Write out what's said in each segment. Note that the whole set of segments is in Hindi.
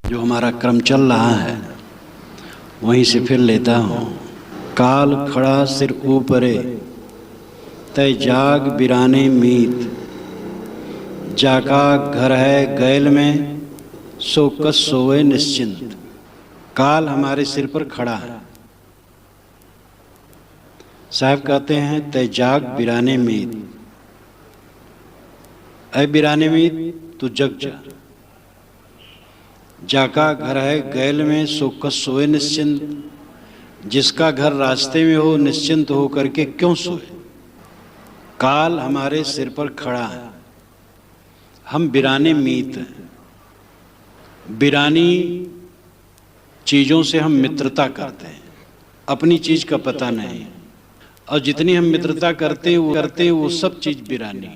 जो हमारा क्रम चल रहा है वहीं से फिर लेता हूँ। काल खड़ा सिर ऊपरे तय जाग बिराने मीत, जाका घर है गैल में सो कस सोए निश्चिंत। काल हमारे सिर पर खड़ा है। साहब कहते हैं तय जाग बिराने मीत, ऐ बिराने मीत तू जग जा। जाका घर है गैल में सो कस सोए निश्चिंत, जिसका घर रास्ते में हो निश्चिंत हो करके क्यों सोए। काल हमारे सिर पर खड़ा है, हम बिराने मीत हैं। बिरानी चीज़ों से हम मित्रता करते हैं, अपनी चीज़ का पता नहीं, और जितनी हम मित्रता करते हैं वो सब चीज़ बिरानी।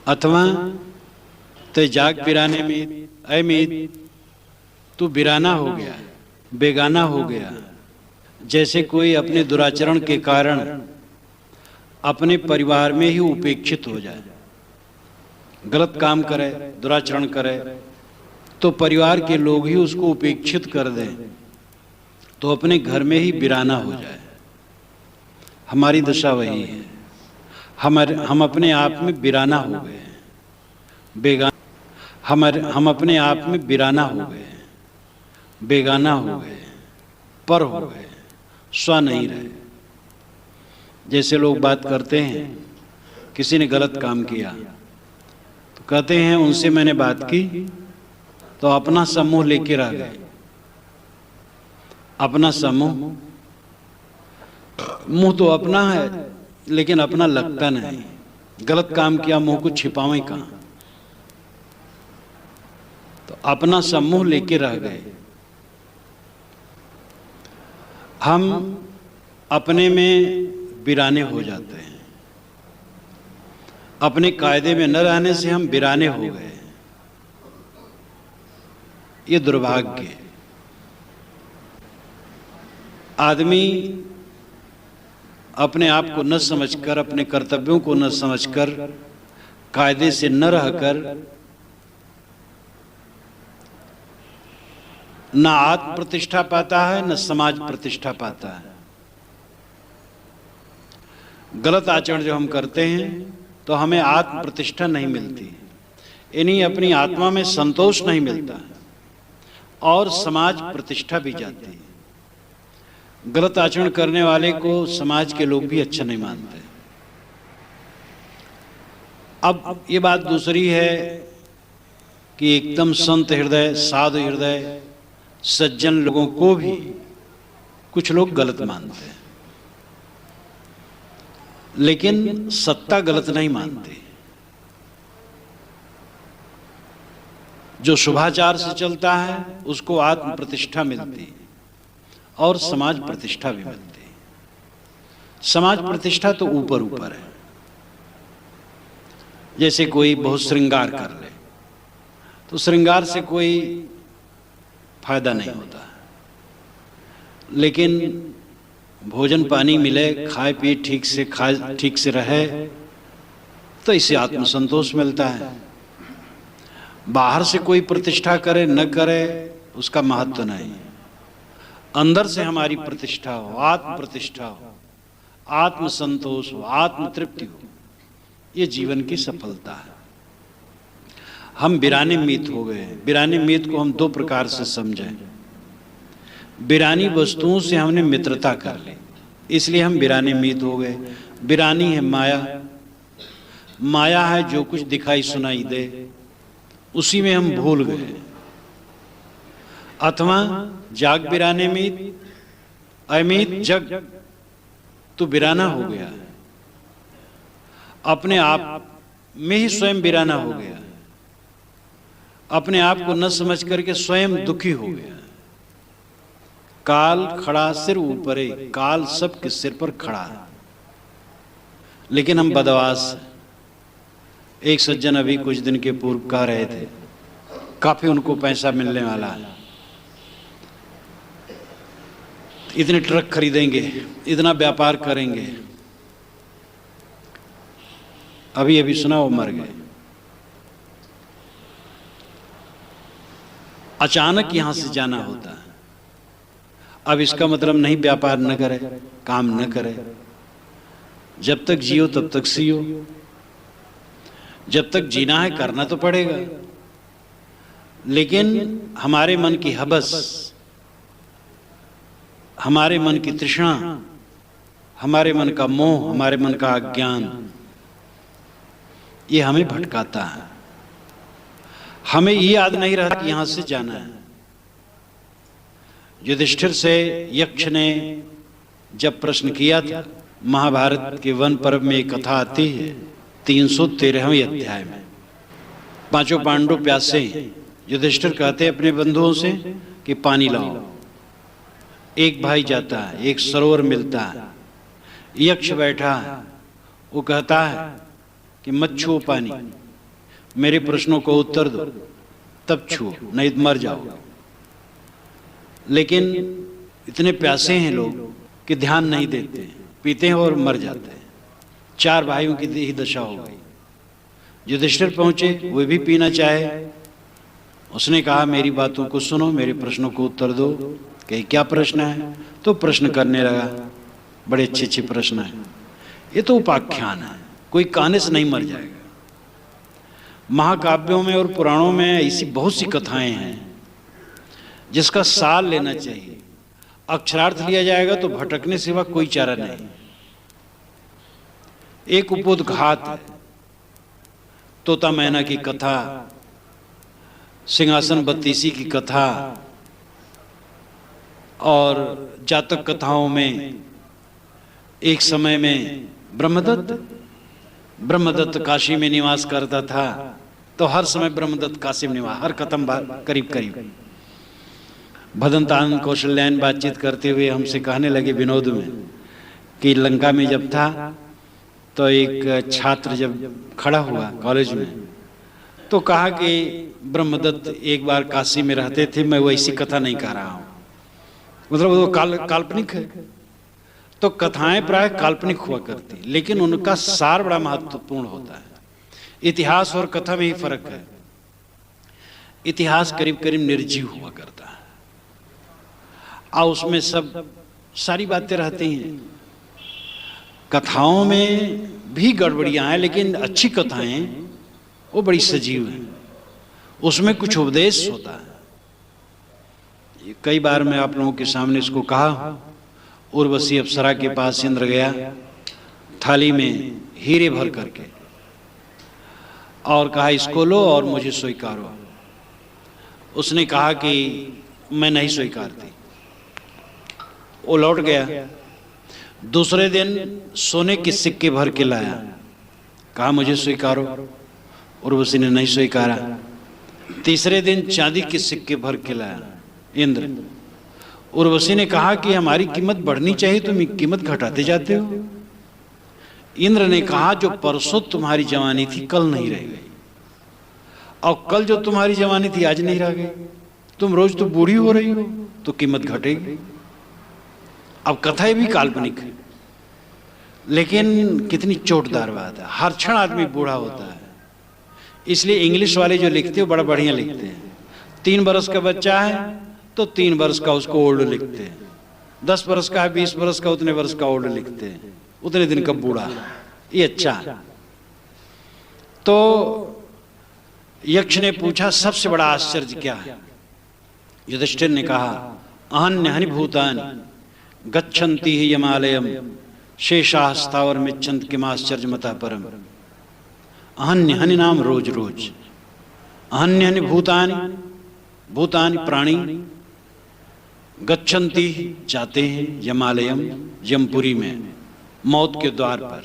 अथवा ते जाग बिराने मीत, ऐ मीत तू बिराना हो गया, बेगाना हो गया। जैसे कोई अपने दुराचरण के कारण अपने परिवार में ही उपेक्षित हो जाए, गलत काम करे, दुराचरण करे, तो परिवार के लोग ही उसको उपेक्षित कर दें, तो अपने घर में ही बिराना हो जाए। हमारी दशा वही है। हम अपने आप में बिराना हो गए हैं, हम अपने आप में बिराना हो गए हैं, बेगाना हो गए, पर हो गए, स्व नहीं रहे। जैसे लोग बात करते हैं, किसी ने गलत काम किया तो कहते हैं उनसे मैंने बात की तो अपना समूह लेके रह गए। अपना समूह, मुंह तो अपना है लेकिन अपना लगता नहीं। गलत काम किया, मुंह को छिपावें कहाँ। तो अपना समूह लेके रह गए। हम अपने में बिराने हो जाते हैं। अपने कायदे में न रहने से हम बिराने हो गए। ये दुर्भाग्य है। आदमी अपने आप को न समझकर, अपने कर्तव्यों को न समझकर, कायदे से न रहकर न आत्म प्रतिष्ठा पाता है, न समाज प्रतिष्ठा पाता है। गलत आचरण जो हम करते हैं तो हमें आत्म प्रतिष्ठा नहीं मिलती, इन्हीं अपनी आत्मा में संतोष नहीं मिलता है, और समाज प्रतिष्ठा भी जाती है। गलत आचरण करने वाले को समाज के लोग भी अच्छा नहीं मानते। अब ये बात दूसरी है कि एकदम संत हृदय, साधु हृदय, सज्जन लोगों को भी कुछ लोग गलत मानते हैं, लेकिन सत्ता गलत नहीं मानते। जो शुभाचार से चलता है उसको आत्म प्रतिष्ठा मिलती है और समाज प्रतिष्ठा भी मिलती है। समाज प्रतिष्ठा तो ऊपर ऊपर है। जैसे कोई बहुत श्रृंगार कर ले तो श्रृंगार से कोई फायदा नहीं होता, लेकिन भोजन पानी मिले, खाए पिए ठीक से रहे तो इससे आत्मसंतोष मिलता है। बाहर से कोई प्रतिष्ठा करे न करे उसका महत्व नहीं, अंदर से हमारी प्रतिष्ठा हो, आत्म प्रतिष्ठा हो, आत्मसंतोष हो, आत्म तृप्ति हो, ये जीवन की सफलता है। हम बिराने मीत हो गए। बिराने मीत को हम दो प्रकार से समझें। बिरानी वस्तुओं से हमने मित्रता कर ली, इसलिए हम बिराने मीत हो गए। बिरानी है माया। माया है जो कुछ दिखाई सुनाई दे उसी में हम भूल गए। अथवा जाग बिराने मीत, अमीत जग तू बिराना हो गया, अपने आप में ही स्वयं बिराना हो गया, अपने आप को न समझ करके स्वयं दुखी हो गया। काल खड़ा सिर ऊपरे, काल सबके सिर पर खड़ा है, लेकिन हम बदमाश हैं। एक सज्जन अभी कुछ दिन के पूर्व कह रहे थे, काफी उनको पैसा मिलने वाला है, इतने ट्रक खरीदेंगे, इतना व्यापार करेंगे। अभी अभी सुना वो मर गए। अचानक यहां से जाना होता है। अब इसका मतलब नहीं व्यापार न करे, काम न करे। जब तक जियो तब तक सियो। जब तक जीना है करना तो पड़ेगा। लेकिन हमारे मन की हवस, हमारे मन की तृष्णा, हमारे मन का मोह, हमारे मन का अज्ञान, ये हमें भटकाता है। हमें ये याद नहीं रहता कि यहां से जाना है। युधिष्ठिर से यक्ष ने जब प्रश्न किया था, महाभारत के वन पर्व में एक कथा आती है 313वें अध्याय में। पांचों पांडव प्यासे हैं। युधिष्ठिर कहते हैं अपने बंधुओं से कि पानी लाओ। एक भाई जाता है, एक सरोवर मिलता है, यक्ष बैठा है, वो कहता है कि मत छुओ पानी, मेरे प्रश्नों को उत्तर दो तब छुओ, नहीं तो मर जाओ। लेकिन इतने प्यासे हैं लोग कि ध्यान नहीं देते, पीते हैं और मर जाते हैं। 4 भाइयों की यही दशा हो गई। युधिष्ठिर पहुंचे, वे भी पीना चाहे। उसने कहा मेरी बातों को सुनो, मेरे प्रश्नों को उत्तर दो। कही क्या प्रश्न है? तो प्रश्न करने लगा, बड़े अच्छे अच्छे प्रश्न हैं। ये तो उपाख्यान है, कोई कहने से नहीं मर जाएगा। महाकाव्यों में और पुराणों में ऐसी बहुत सी कथाएं हैं जिसका सार लेना चाहिए। अक्षरार्थ लिया जाएगा तो भटकने सिवा कोई चारा नहीं। एक उपोद्घात है, तोता मैना की कथा, सिंहासन बत्तीसी की कथा, और जातक कथाओं में एक समय में ब्रह्मदत्त काशी में निवास करता था, तो हर समय ब्रह्मदत्त काशी में निवास, हर खत्म करीब करीब। भदंतान कौशल्यायन बातचीत करते हुए हमसे कहने लगे विनोद में कि लंका में जब था तो एक छात्र जब खड़ा हुआ कॉलेज में, तो कहा कि ब्रह्मदत्त एक बार काशी में रहते थे, मैं वैसी कथा नहीं कह रहा हूँ। मतलब वो काल्पनिक है। तो कथाएं प्राय काल्पनिक हुआ करती, लेकिन उनका सार बड़ा महत्वपूर्ण होता है। इतिहास और कथा में ही फर्क है। इतिहास करीब करीब निर्जीव हुआ करता है और उसमें सब सारी बातें रहती हैं। कथाओं में भी गड़बड़ियां हैं, लेकिन अच्छी कथाएं वो बड़ी सजीव हैं, उसमें कुछ उपदेश होता है। कई बार मैं आप लोगों के सामने इसको कहा। उर्वशी अप्सरा के पास इंद्र गया थाली में हीरे भर करके और कहा इसको लो और मुझे स्वीकारो। उसने कहा कि मैं नहीं स्वीकारती। वो लौट गया। दूसरे दिन सोने के सिक्के भर के लाया, कहा मुझे स्वीकारो। उर्वशी ने नहीं स्वीकारा। तीसरे दिन चांदी के सिक्के भर के लाया इंद्र। उर्वशी ने कहा कि हमारी कीमत बढ़नी चाहिए, तुम कीमत घटाते जाते हो। इंद्र ने कहा जो परसों तुम्हारी जवानी थी कल नहीं रह गई, और कल जो तुम्हारी जवानी थी आज नहीं रह गई। तुम रोज तो बूढ़ी हो रही हो, तो कीमत घटेगी। अब कथाएं भी काल्पनिक है, लेकिन कितनी चोटदार बात है। हर क्षण आदमी बूढ़ा होता है। इसलिए इंग्लिश वाले जो लिखते हैं बड़ा बढ़िया लिखते हैं। 3 बरस का बच्चा है तो 3 बरस का उसको ओल्ड लिखते हैं। 10 बरस का है, 20 बरस का, उतने बरस का ओल्ड लिखते हैं, उतने दिन का बूढ़ा। ये अच्छा है। तो यक्ष ने पूछा सबसे बड़ा आश्चर्य क्या है? युधिष्ठिर ने कहा अहन्यहनि भूतानि गच्छन्ति हि यमालयम शेषाः स्थावर मिच्छन्ति किमाश्चर्यमतः परम। अहन्यहनि नाम रोज रोज, अहन्यहनि भूतानि, भूतानि प्राणी, गच्छन्ति जाते हैं यमालयम, यमपुरी में, मौत के द्वार पर।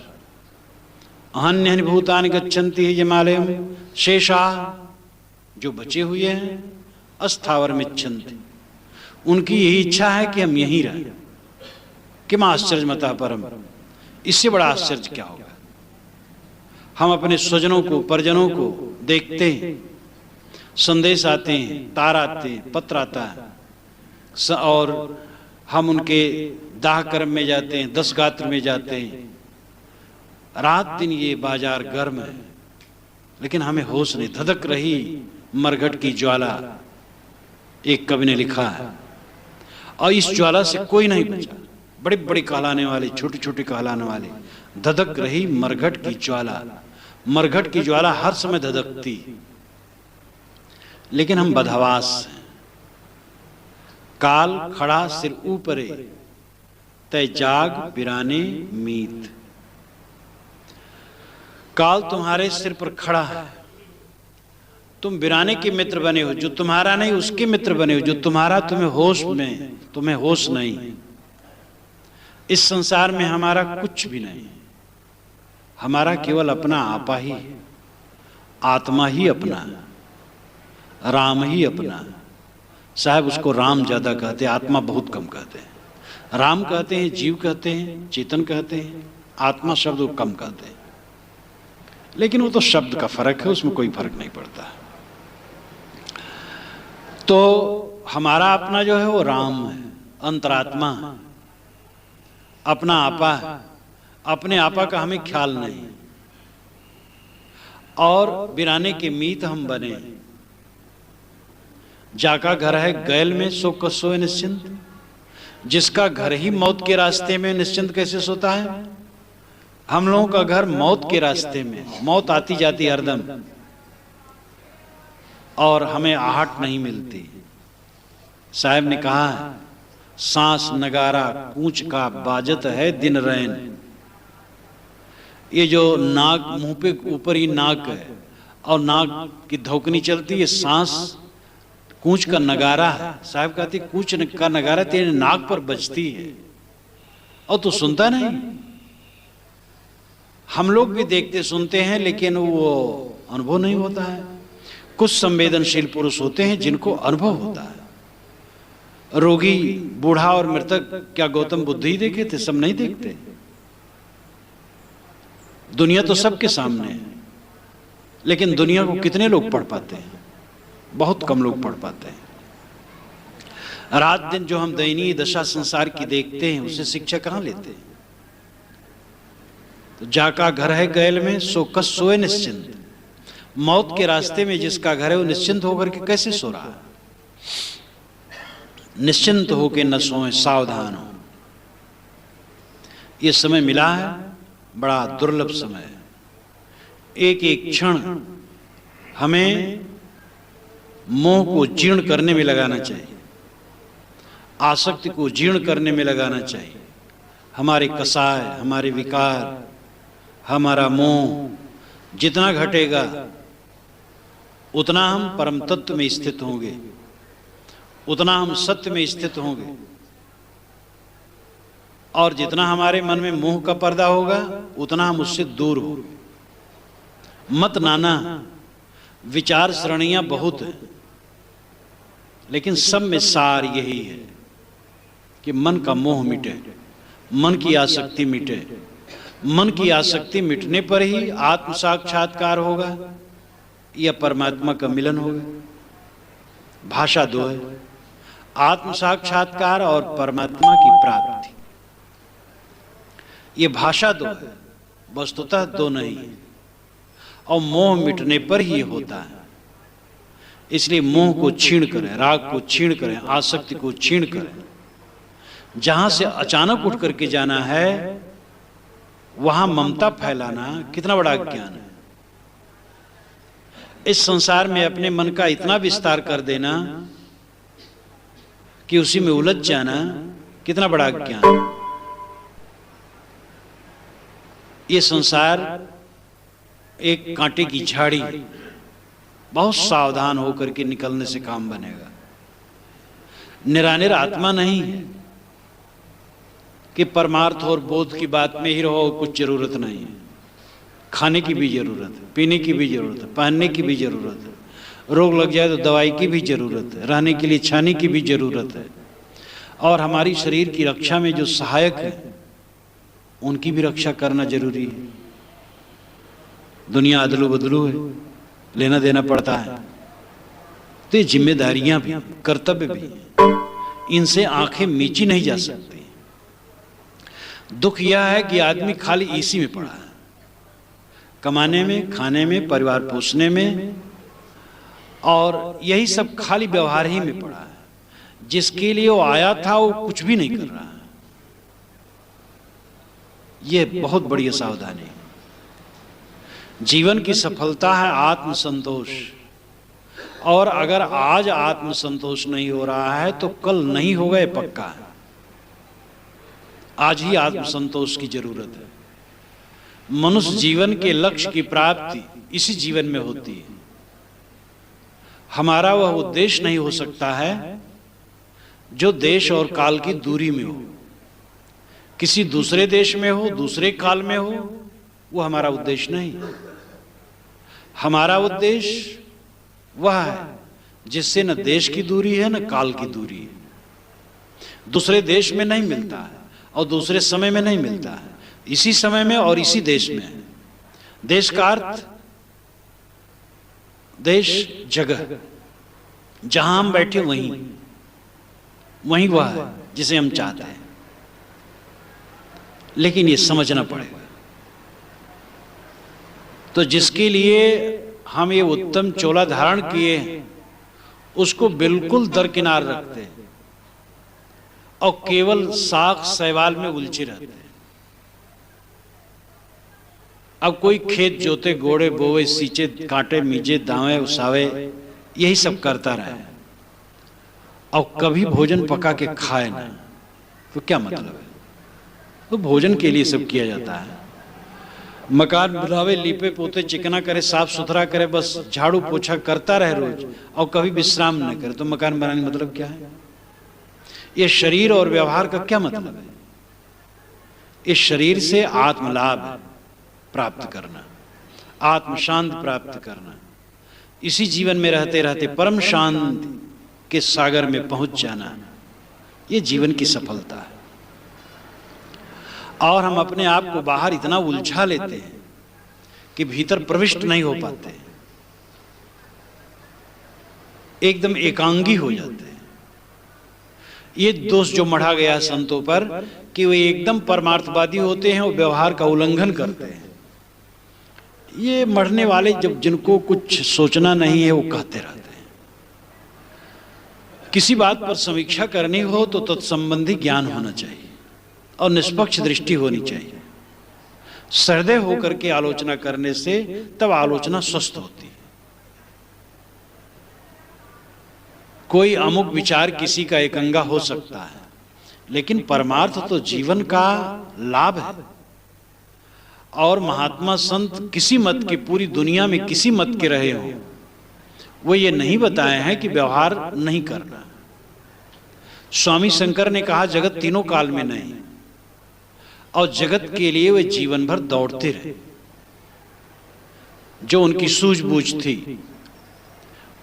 अहन्यहनि भूतानि गच्छन्ति यमालयम शेषाः, जो बचे हुए हैं, अस्थावर मिच्छन्ति, उनकी यही इच्छा है कि हम यहीं रहें। किम आश्चर्यमतः परम, इससे बड़ा आश्चर्य क्या होगा? हम अपने स्वजनों को, परिजनों को देखते हैं, संदेश आते हैं, तार आते हैं, पत्र आता है, और हम उनके दाह कर्म में जाते हैं, 10 गात्र में जाते हैं। रात दिन ये बाजार गर्म है, लेकिन हमें होश नहीं। धधक रही मरघट की ज्वाला, एक कवि ने लिखा है, और इस ज्वाला से कोई नहीं बचा। बड़े बड़े कहलाने वाले, छोटे छोटे कहलाने वाले, धधक रही मरघट की ज्वाला। मरघट की ज्वाला हर समय धधकती, लेकिन हम बदहवास हैं। काल खड़ा सिर ऊपरे, तय जाग बिराने मीत। काल तुम्हारे सिर पर खड़ा है, तुम बिराने के मित्र बने हो। जो तुम्हारा नहीं उसके मित्र बने हो। जो तुम्हारा तुम्हें होश में, तुम्हें होश नहीं। इस संसार में हमारा कुछ भी नहीं, हमारा केवल अपना आपा ही है। आत्मा ही अपना, राम ही अपना। साहब उसको राम ज्यादा कहते हैं, आत्मा बहुत कम कहते हैं। राम कहते हैं, जीव कहते हैं, चेतन कहते हैं, आत्मा शब्द को कम कहते हैं। लेकिन वो तो शब्द का फर्क है, उसमें कोई फर्क नहीं पड़ता। तो हमारा अपना जो है वो राम है, अंतरात्मा है, अपना आपा है। अपने आपा का हमें ख्याल नहीं, और बिराने के मीत हम बने। जाका घर है गैल में सो कस सोए निश्चिंत। जिसका घर ही मौत के रास्ते में, निश्चिंत कैसे सोता है? हम लोगों का घर मौत के रास्ते में, मौत आती जाती हरदम, और हमें आहट नहीं मिलती। साहब ने कहा है, सांस नगारा कूंच का बाजत है दिन रैन। ये जो नाक, मुंह पे ऊपर ही नाक है और नाक की धौकनी चलती है, सांस कूंच का नगारा है। साहब कहते कूंच का नगारा तेरे नाक पर बजती है और तू सुनता नहीं। हम लोग भी देखते सुनते हैं, लेकिन वो अनुभव नहीं होता है। कुछ संवेदनशील पुरुष होते हैं जिनको अनुभव होता है। रोगी, बूढ़ा और मृतक क्या गौतम बुद्ध ही देखे थे? सब नहीं देखते। दुनिया तो सबके सामने है, लेकिन दुनिया को कितने लोग पढ़ पाते हैं? बहुत कम लोग पढ़ पाते हैं। रात दिन जो हम दयनीय दशा संसार की देखते हैं, उसे शिक्षा कहां लेते हैं? तो जाका घर है गैल में सो कस सोए निश्चिंत। मौत के रास्ते में जिसका घर है वो निश्चिंत होकर के कैसे सो रहा है? निश्चिंत होकर न सोए, सावधान हो। ये समय मिला है, बड़ा दुर्लभ समय है। एक एक क्षण हमें मोह को जीर्ण करने में लगाना चाहिए, आसक्ति को जीर्ण करने में लगाना चाहिए। हमारे कसाय, हमारे विकार, हमारा मोह जितना घटेगा उतना हम परम तत्व में स्थित होंगे, उतना हम सत्य में स्थित होंगे। और जितना हमारे मन में मोह का पर्दा होगा उतना हम उससे दूर होंगे। मत नाना विचार श्रेणियां बहुत है, लेकिन सब में सार यही है कि मन का मोह मिटे, मन की आसक्ति मिटे। मन की आसक्ति मिटने पर ही आत्म साक्षात्कार होगा या परमात्मा का मिलन होगा। भाषा दो है, आत्म साक्षात्कार और परमात्मा की प्राप्ति। ये भाषा दो है, वस्तुतः दो नहीं है। और मोह मिटने पर ही होता है। इसलिए मोह को छीण करें, राग को छीण करें, आसक्ति को छीण करें। जहां से अचानक उठ करके जाना है वहां ममता फैलाना कितना बड़ा ज्ञान है। इस संसार में अपने मन का इतना विस्तार कर देना कि उसी में उलझ जाना कितना बड़ा ज्ञान। ये संसार एक कांटे की झाड़ी, बहुत सावधान होकर के निकलने से काम बनेगा। निरानिर आत्मा नहीं है कि परमार्थ और बोध की बात में ही रहो, कुछ जरूरत नहीं है। खाने की भी जरूरत है, पीने की भी जरूरत है, पहनने की भी जरूरत है। रोग लग जाए तो दवाई की भी जरूरत है, रहने के लिए छाने की भी जरूरत है। और हमारी शरीर की रक्षा में जो सहायक है उनकी भी रक्षा करना जरूरी है। दुनिया अदलू बदलू है, लेना देना पड़ता है। तो ये जिम्मेदारियां भी, कर्तव्य भी, इनसे आंखें मींची नहीं जा सकती। दुख यह है कि आदमी खाली इसी में पड़ा है, कमाने में, खाने में, परिवार पोषने में, और यही सब खाली व्यवहार ही में पड़ा है। जिसके लिए वो आया था वो कुछ भी नहीं कर रहा है। ये बहुत बड़ी सावधानी। जीवन की सफलता है आत्मसंतोष, और अगर आज आत्मसंतोष नहीं हो रहा है तो कल नहीं होगा, ये पक्का है। आज ही आत्मसंतोष की जरूरत है। मनुष्य जीवन के लक्ष्य की प्राप्ति इसी जीवन में होती है। हमारा वह उद्देश्य नहीं हो सकता है जो देश और काल की दूरी में हो, किसी दूसरे देश में हो, दूसरे काल में हो, वो हमारा उद्देश्य नहीं। हमारा उद्देश्य वह है जिससे न देश की दूरी है न काल की दूरी है। दूसरे देश में नहीं मिलता है और दूसरे समय में नहीं मिलता है, इसी समय में और इसी देश में है। देश का अर्थ देश जगह, जहां हम बैठे वहीं वह है जिसे हम चाहते हैं। लेकिन ये समझना पड़ेगा। तो जिसके लिए हम ये उत्तम चोला धारण किए हैं उसको बिल्कुल दरकिनार रखते हैं और केवल साख सहवाल में उलझे रहते हैं। अब कोई खेत जोते, गोड़े बोवे, सींचे, कांटे मीजे, दावे उसावे, यही सब करता रहे और कभी भोजन पका के खाए ना, तो क्या मतलब है? तो भोजन के लिए सब किया जाता है। मकान बनावे, लीपे पोते, चिकना करे, साफ सुथरा करे, बस झाड़ू पोछा करता रहे रोज और कभी विश्राम न करे, तो मकान बनाने का मतलब क्या है? ये शरीर और व्यवहार का क्या मतलब है? इस शरीर से आत्मलाभ प्राप्त करना, आत्म शांति प्राप्त करना, इसी जीवन में रहते रहते परम शांति के सागर में पहुंच जाना, ये जीवन की सफलता है। और हम अपने आप को बाहर इतना उलझा लेते हैं कि भीतर प्रविष्ट नहीं हो पाते, एकदम एकांगी हो जाते हैं। ये दोष जो मढ़ा गया संतों पर कि वे एकदम परमार्थवादी होते हैं और व्यवहार का उल्लंघन करते हैं। ये मरने वाले जब जिनको कुछ सोचना नहीं है वो कहते रहते हैं। किसी बात पर समीक्षा करनी हो तो तत्संबंधी ज्ञान होना चाहिए और निष्पक्ष दृष्टि होनी चाहिए। सहृदय होकर के आलोचना करने से तब आलोचना स्वस्थ होती है। कोई अमुक विचार किसी का एकंगा हो सकता है, लेकिन परमार्थ तो जीवन का लाभ है। और महात्मा संत किसी मत की, पूरी दुनिया में किसी मत के रहे हो, वो ये नहीं बताए हैं कि व्यवहार नहीं करना। स्वामी शंकर ने कहा जगत तीनों काल में नहीं, और जगत के लिए वे जीवन भर दौड़ते रहे। जो उनकी सूझबूझ थी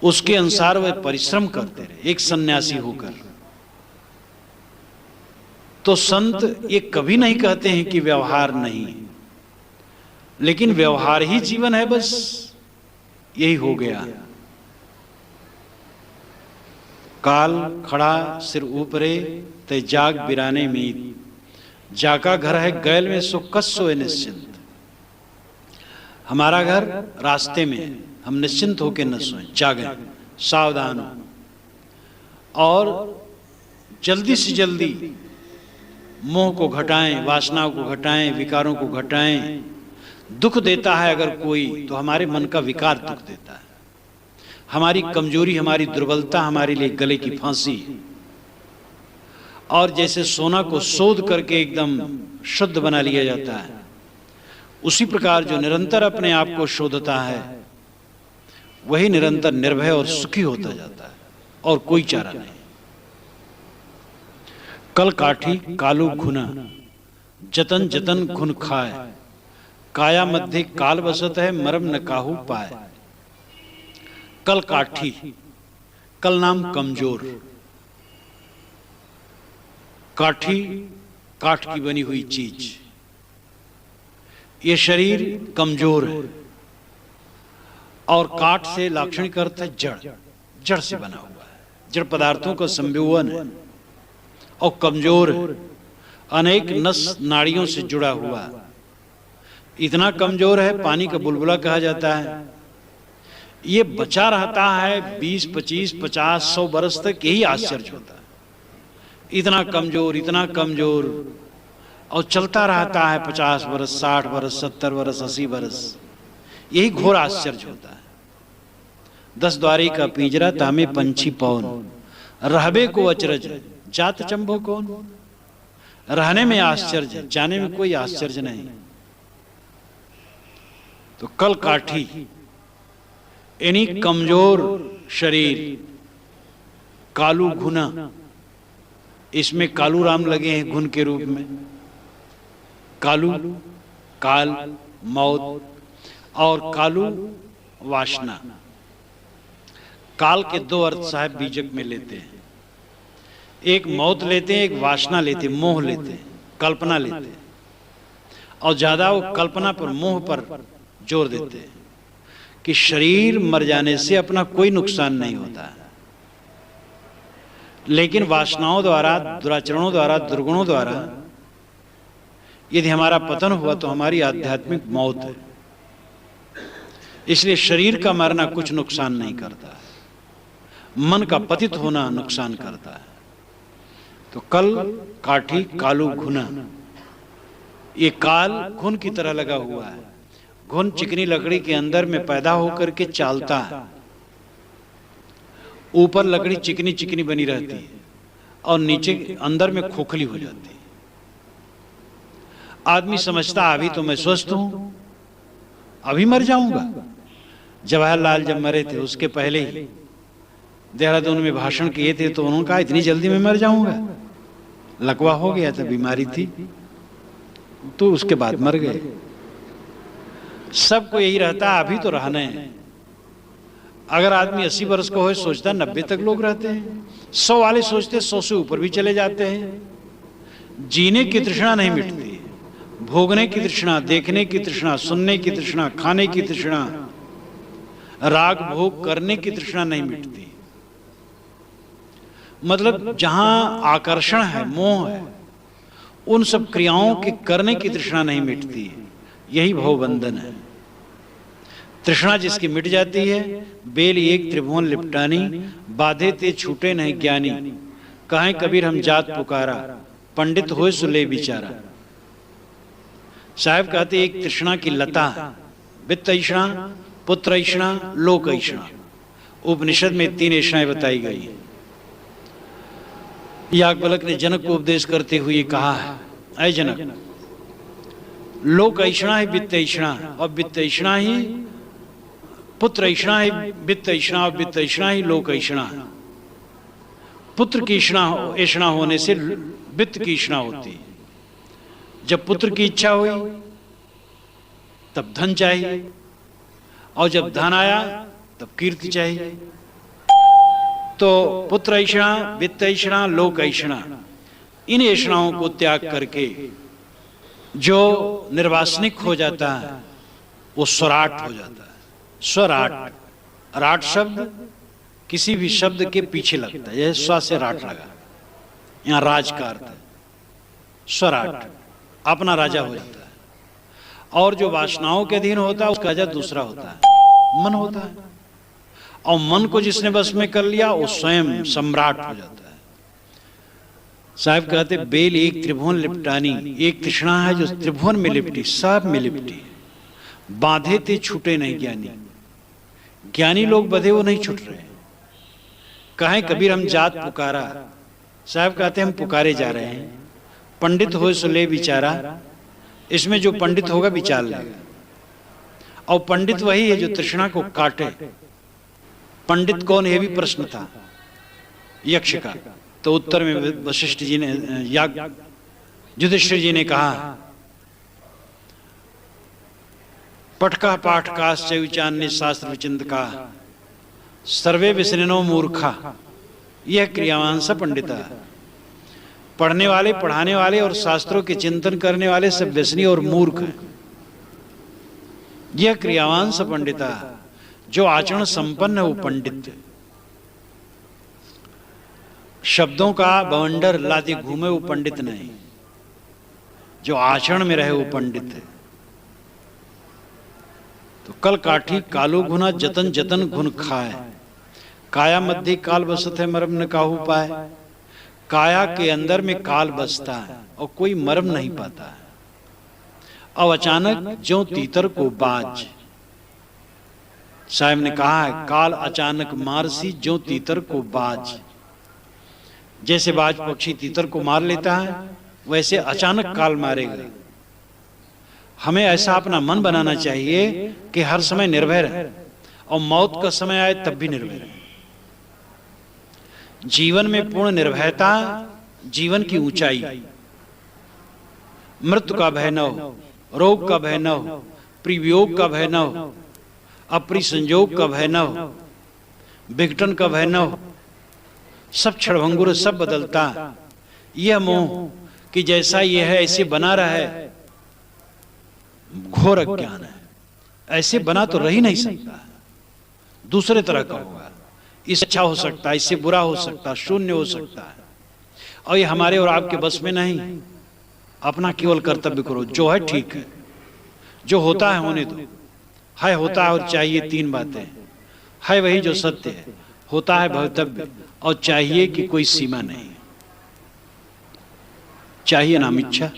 उसके अनुसार वे परिश्रम करते रहे, एक सन्यासी होकर। तो संत ये कभी नहीं कहते हैं कि व्यवहार नहीं, लेकिन व्यवहार ही जीवन है, बस यही हो गया। काल खड़ा सिर ऊपरे ते जाग बिराने मीत, जाका घर है गैल में सो कस सोए निश्चिंत। हमारा घर रास्ते में है, हम निश्चिंत होकर न सोएं, जागें, सावधान हो और जल्दी से जल्दी मोह को घटाएं, वासनाओं को घटाएं, विकारों को घटाएं। दुख देता है अगर कोई तो हमारे मन का विकार दुख देता है। हमारी कमजोरी, हमारी दुर्बलता हमारे लिए गले की फांसी। और जैसे सोना को शोध करके एकदम शुद्ध बना लिया जाता है, उसी प्रकार जो निरंतर अपने आप को शोधता है वही निरंतर निर्भय और सुखी होता जाता है, और कोई चारा नहीं। कल काठी कालू खुना, जतन जतन खुन खाए, काया मध्य काल बसत है, मरम न काहू पाए। कल काठी, कल नाम कमजोर, काठी काठ की बनी हुई चीज। ये शरीर कमजोर है और काठ से लाक्षणिक अर्थ है जड़, जड़ से बना हुआ है, जड़ पदार्थों का संयोजन है और कमजोर है, अनेक नस नाड़ियों से जुड़ा हुआ। इतना कमजोर है पानी का बुलबुला कहा जाता है। ये बचा रहता है 20, 25, 50, 100 बरस तक, यही आश्चर्य होता है। इतना कमजोर, इतना कमजोर, और चलता रहता है 50 वर्ष, 60 वर्ष, 70 वर्ष, 80 वर्ष। यही घोर आश्चर्य होता है। 10 द्वारी का पिंजरा तामे पंछी पौन, रहबे को अचरज जात चंबो कौन। रहने में आश्चर्य, जाने में कोई आश्चर्य नहीं। तो कल काठी इन्हीं कमजोर शरीर, कालू घुना, इसमें कालू राम लगे हैं घुन के रूप में। कालू काल, मौत, और कालू वासना। काल के 2 अर्थ साहब बीजक में लेते हैं, एक मौत लेते हैं, एक वासना लेते हैं, मोह लेते हैं, कल्पना लेते हैं, और ज्यादा वो कल्पना पर, मोह पर जोर देते हैं कि शरीर मर जाने से अपना कोई नुकसान नहीं होता है, लेकिन वासनाओं द्वारा, दुराचरणों द्वारा, दुर्गुणों द्वारा यदि हमारा पतन हुआ तो हमारी आध्यात्मिक मौत है। इसलिए शरीर का मरना कुछ नुकसान नहीं करता है, मन का पतित होना नुकसान करता है। तो कल काठी कालू घुना, ये काल घुन की तरह लगा हुआ है। घुन चिकनी लकड़ी के अंदर में पैदा होकर के चालता है, ऊपर लकड़ी चिकनी चिकनी बनी रहती है और नीचे अंदर में खोखली हो जाती है। आदमी समझता अभी तो मैं स्वस्थ हूं, अभी मर जाऊंगा। जवाहरलाल जब मरे थे उसके पहले ही देहरादून में भाषण किए थे तो उन्होंने कहा इतनी जल्दी मैं मर जाऊंगा, लकवा हो गया था, बीमारी थी, तो उसके बाद मर गए। सबको यही रहता है अभी तो रहना है। अगर आदमी 80 वर्ष का हो सोचता 90 तक लोग रहते हैं, 100 वाले सोचते 100 से ऊपर भी चले जाते हैं। जीने की तृष्णा नहीं मिटती, भोगने की तृष्णा, देखने की तृष्णा, सुनने की तृष्णा, खाने की तृष्णा, राग भोग करने की तृष्णा नहीं मिटती। मतलब जहां आकर्षण है, मोह है, उन सब क्रियाओं के करने की तृष्णा नहीं मिटती। यही भवबंधन है। तृष्णा जिसकी मिट जाती है, बेल एक त्रिभुवन लिपटानी, बाधे ते छूटे नहीं ज्ञानी, कहें कबीर हम जात पुकारा, पंडित होए सुले बिचारा। साहब कहते एक तृष्णा की लता, वित्त ऐषणा, पुत्र ऐषणा, लोक ऐषणा। उपनिषद में 3 ऐषणाएं बताई गई। याज्ञवल्क्य ने जनक को उपदेश करते हुए कहा है, ऐ जनक, लोक ऐषणा है वित्त ऐषणा, और वित्त ऐषणा ही पुत्र ऐषणा है, वित्त ऐषणा और वित्त ऐषणा ही लोक ऐषणा। पुत्र की ऐषणा होने से वित्त की ऐषणा होती है। जब पुत्र की इच्छा हुई तब धन चाहिए, और जब धन आया तब कीर्ति चाहिए। तो पुत्र ऐषणा, वित्त ऐषणा, लोक ऐषणा, इन ऐषणाओं को त्याग करके जो निर्वासनिक हो जाता है वो स्वराट हो जाता है। स्वराट, राट शब्द किसी भी शब्द के पीछे लगता है, जैसे स्व से राट लगा, यहाँ राज का अर्थ है। स्वराट अपना राजा हो जाता है। और जो वासनाओं के अधीन होता है उसका राजा दूसरा होता है, मन होता है। और मन को जिसने बस में कर लिया वो स्वयं सम्राट हो जाता है। साहब कहते बेल एक त्रिभुवन लिपटानी, एक तृष्णा है जो त्रिभुवन में लिपटी, सब में लिपटी, बांधे थे छूटे नहीं ज्ञानी। ज्ञानी लोग बधे वो नहीं छूट रहे। कहें कबीर हम जात पुकारा, साहब कहते हम पुकारे जा रहे हैं। पंडित हो सो ले विचारा, इसमें जो पंडित होगा विचार लेगा। और पंडित वही है जो तृष्णा को काटे। पंडित कौन, ये भी प्रश्न था यक्ष का। तो उत्तर में वशिष्ठ जी ने, युधिष्ठिर जी ने कहा, पटका पाठ का चैचान्य शास्त्र विचिंत का, सर्वे विसृणो मूर्खा, यह क्रियावान स पंडिता। पढ़ने वाले, पढ़ाने वाले और शास्त्रों के चिंतन करने वाले सब व्यसनी और मूर्ख हैं। यह क्रियावान स पंडिता, जो आचरण संपन्न है वो पंडित। शब्दों का बवंडर लाते घूमे वो पंडित नहीं, जो आचरण में रहे वो पंडित है। तो कल काठी कालो घुना, जतन जतन घुन खाए, काया मध्य काल बसत है मरम न काहू पाए। काया के अंदर में काल बसता है और कोई मर्म नहीं पाता है। अब अचानक ज्यों तीतर को बाज, साहब ने कहा है काल अचानक मारसी ज्यों तीतर को बाज। जैसे बाज पक्षी तीतर को मार लेता है वैसे अचानक काल मारेगा। हमें ऐसा अपना मन बनाना चाहिए कि हर समय निर्भय रहे और मौत का समय आए तब भी निर्भय रहे। जीवन में पूर्ण निर्भयता जीवन की ऊंचाई। मृत्यु का भय न हो, रोग का भय न हो, प्रिवियोग का भय न हो, अप्रिय संयोग का भय न हो, विघटन का भय न हो। सब क्षणभंगुर, सब बदलता। यह मोह कि जैसा यह है ऐसे बना रहा है, घोर अज्ञान है। ऐसे बना तो रह ही नहीं सकता, दूसरे तरह का होगा। इससे अच्छा हो सकता है, इससे बुरा हो सकता है, शून्य हो सकता है। और ये हमारे और आपके बस में नहीं। अपना केवल कर्तव्य करो, जो है ठीक है, जो होता है होने दो। है, होता है और चाहिए, तीन बातें है वही जो सत्य है। होता है भवितव्य और चाहिए कि कोई सीमा नहीं। चाहिए नाम इच्छा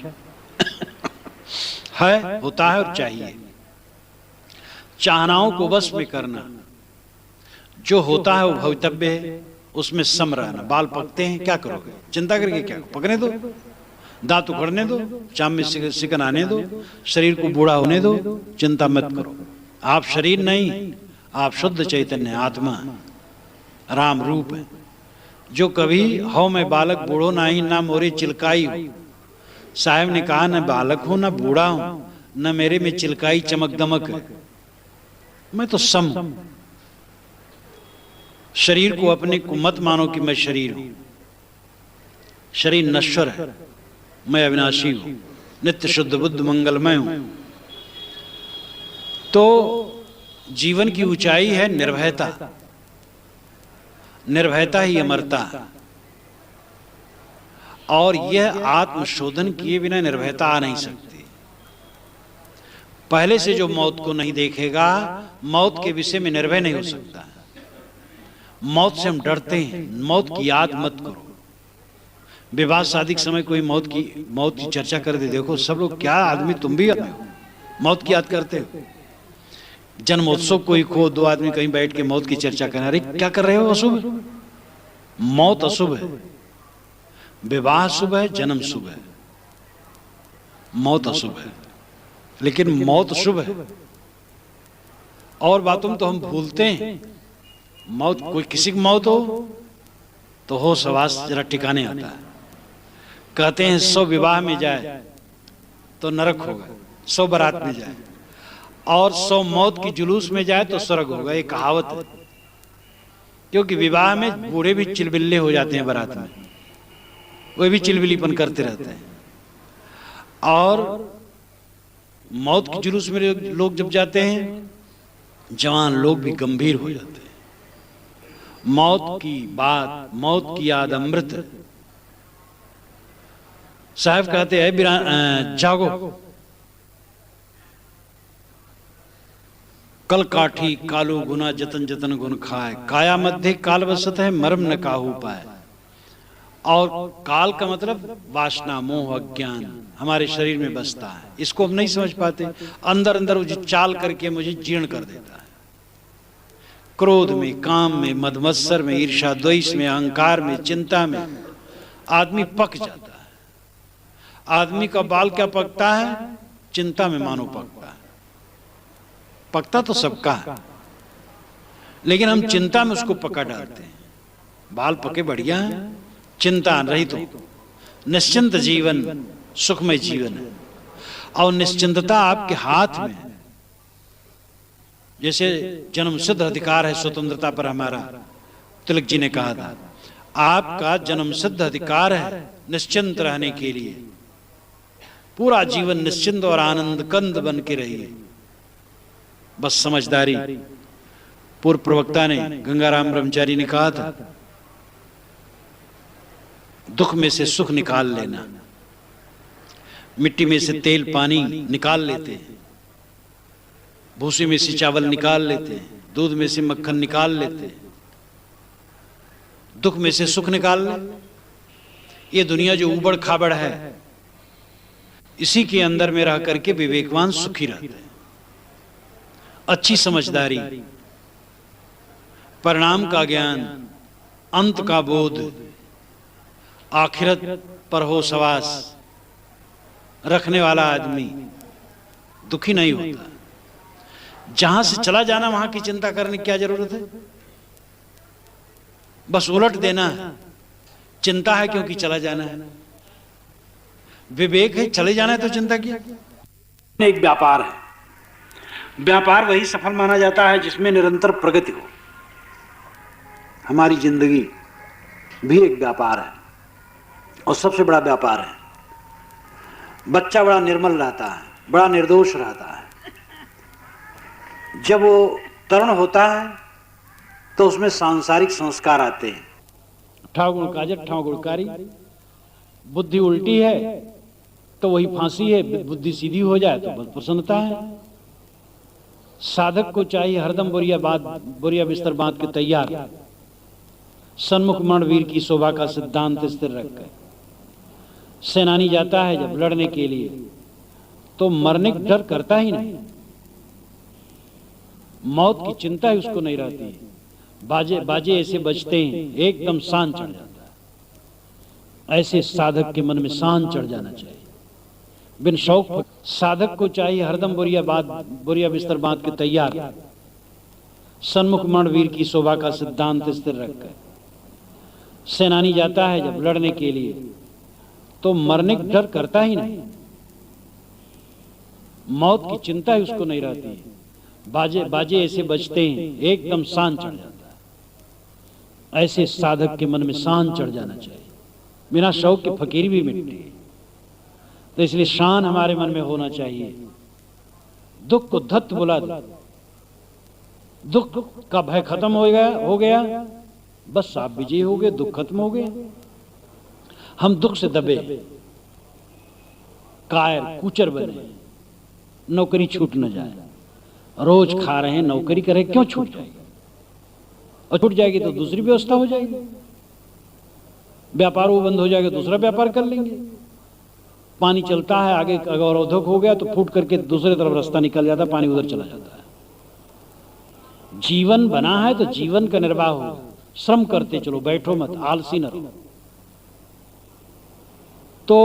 है, होता है और चाहिए। चाहनाओं को वश में करना। जो होता है वो भवितव्य है, उसमें सम रहना। बाल पकते हैं, क्या करोगे? चिंता करके क्या? पकने दो, दांत उखड़ने दो, चाम में सिकन आने दो, शरीर को बूढ़ा होने दो, चिंता मत करो। आप शरीर नहीं, आप शुद्ध चैतन्य आत्मा, राम रूप है। जो कभी हो मैं बालक बूढ़ो नहीं, ना मोरे चिलकाई हो। साहब ने कहा न बालक हूं न बूढ़ा हूं, न मेरे में चिलकाई चमक दमक है, मैं तो सम हूं। शरीर को अपने को मत मानो कि मैं शरीर हूं। शरीर नश्वर है, मैं अविनाशी हूं, नित्य शुद्ध बुद्ध मंगलमय हूं। तो जीवन की ऊंचाई है निर्भयता। निर्भयता ही अमरता। और यह आत्मशोधन किए बिना निर्भयता आ नहीं सकती। पहले से जो मौत को नहीं देखेगा, मौत के विषय में निर्भय नहीं हो सकता। मौत से हम डरते हैं, मौत की याद मत करो। विवाह शादी के समय कोई मौत की चर्चा कर दे, देखो सब लोग, क्या आदमी तुम भी मौत की याद करते हो। जन्मोत्सव कोई को दो आदमी कहीं बैठ के मौत की चर्चा करना, अरे क्या कर रहे हो? अशुभ। मौत अशुभ है, विवाह शुभ है, जन्म शुभ है, मौत अशुभ है। लेकिन मौत शुभ है। और बातों में तो हम भूलते हैं। मौत, कोई किसी की मौत हो तो होश हवास जरा ठिकाने आता है। कहते हैं 100 विवाह में जाए तो नरक होगा, 100 बारात में जाए, और 100 मौत की जुलूस में जाए तो स्वर्ग होगा। ये कहावत है। क्योंकि विवाह में बूढ़े भी चिलबिल्ले हो जाते हैं, बारात में वे भी चिलबिलीपन करते रहते हैं। और मौत की जुलूस में लोग जब जाते हैं, जवान लोग भी गंभीर हो जाते हैं। मौत की बात, मौत की याद अमृत। साहब कहते हैं जागो, कल काठी कालू गुना जतन जतन गुण खाए, काया मध्य काल बसत है, मर्म न काहू पाए। और काल का मतलब वासना, मोह, अज्ञान हमारे शरीर में बसता है। इसको हम नहीं समझ पाते। अंदर अंदर मुझे चाल करके मुझे जीर्ण कर देता है। क्रोध में, काम में, मदमत्सर में, ईर्ष्या द्वेष में, अहंकार में, चिंता में आदमी पक जाता है। आदमी का बाल क्या पकता है? चिंता में मानो पकता है। पकता तो सबका है, लेकिन हम चिंता में उसको पका डालते हैं। बाल पके बढ़िया है, चिंता रहित हो। निश्चिंत जीवन सुखमय जीवन है। और निश्चिंतता आपके हाथ में है। जैसे जन्म सिद्ध अधिकार है स्वतंत्रता पर हमारा, तिलक जी ने कहा था, आपका जन्म सिद्ध अधिकार है निश्चिंत रहने के लिए। पूरा जीवन निश्चिंत और आनंद कंद बन के रहिए। बस समझदारी। पूर्व प्रवक्ता ने, गंगाराम ब्रह्मचारी ने कहा था, दुख में से सुख निकाल लेना। मिट्टी में से तेल पानी निकाल लेते हैं, भूसे में से चावल निकाल लेते हैं, दूध में से मक्खन निकाल लेते हैं। दुख में से सुख निकाल ले, ये दुनिया जो ऊबड़ खाबड़ है, इसी के अंदर में रह करके विवेकवान सुखी रहते हैं। अच्छी समझदारी, परिणाम का ज्ञान, अंत का बोध, आखिरत पर हो सवास रखने वाला आदमी दुखी नहीं होता। जहां से चला जाना वहां की चिंता करने की क्या जरूरत है? बस उलट देना है। चिंता है क्योंकि चला जाना है। विवेक है, चले जाना है तो चिंता की। एक व्यापार है। व्यापार वही सफल माना जाता है जिसमें निरंतर प्रगति हो। हमारी जिंदगी भी एक व्यापार है और सबसे बड़ा व्यापार है। बच्चा बड़ा निर्मल रहता है, बड़ा निर्दोष रहता है। जब वो तरुण होता है तो उसमें सांसारिक संस्कार आते हैं। ठाकुर काजर ठाकुर कारी, बुद्धि उल्टी है तो वही फांसी है, बुद्धि सीधी हो जाए तो बस प्रसन्नता है। साधक को चाहिए हरदम बोरिया बिस्तर बांध के तैयार, सन्मुख मरणवीर की शोभा का सिद्धांत स्थिर रखकर। सेनानी जाता है जब लड़ने के लिए तो मरने का डर करता ही नहीं, मौत की चिंता ही उसको नहीं रहती। बाजे ऐसे बजते हैं एकदम शान चढ़ जाता है। ऐसे साधक के मन में शान चढ़ जाना चाहिए बिन शौक। साधक को चाहिए हरदम बोरिया बिस्तर बांध के तैयार, सन्मुख मरणवीर की शोभा का सिद्धांत स्थिर रखकर। सेनानी जाता है जब लड़ने के लिए तो मरने का डर करता ही नहीं, मौत की चिंता ही उसको नहीं रहती। बाजे ऐसे बजते हैं एकदम शान चढ़ जाता है। ऐसे साधक के मन में शान चढ़ जाना चाहिए, बिना शौक के फकीरी भी मिटती है। तो इसलिए शान हमारे मन में होना चाहिए। दुख को धत्त बुला दो, दुख का भय खत्म हो गया, बस आप विजयी हो गए, दुख खत्म हो गए। हम दुख से दबे, कायर कुचर बने, नौकरी छूट न जाए। रोज खा रहे हैं, नौकरी करें क्यों छूट जाएगी? और छूट जाएगी तो दूसरी व्यवस्था हो जाएगी। व्यापार वो बंद हो जाएगा, दूसरा व्यापार कर लेंगे। पानी चलता है, आगे अवरोधक हो गया तो फूट करके दूसरे तरफ रास्ता निकल जाता, पानी उधर चला जाता है। जीवन बना है तो जीवन का निर्वाह हो, श्रम करते चलो, बैठो मत, आलसी न रहो। तो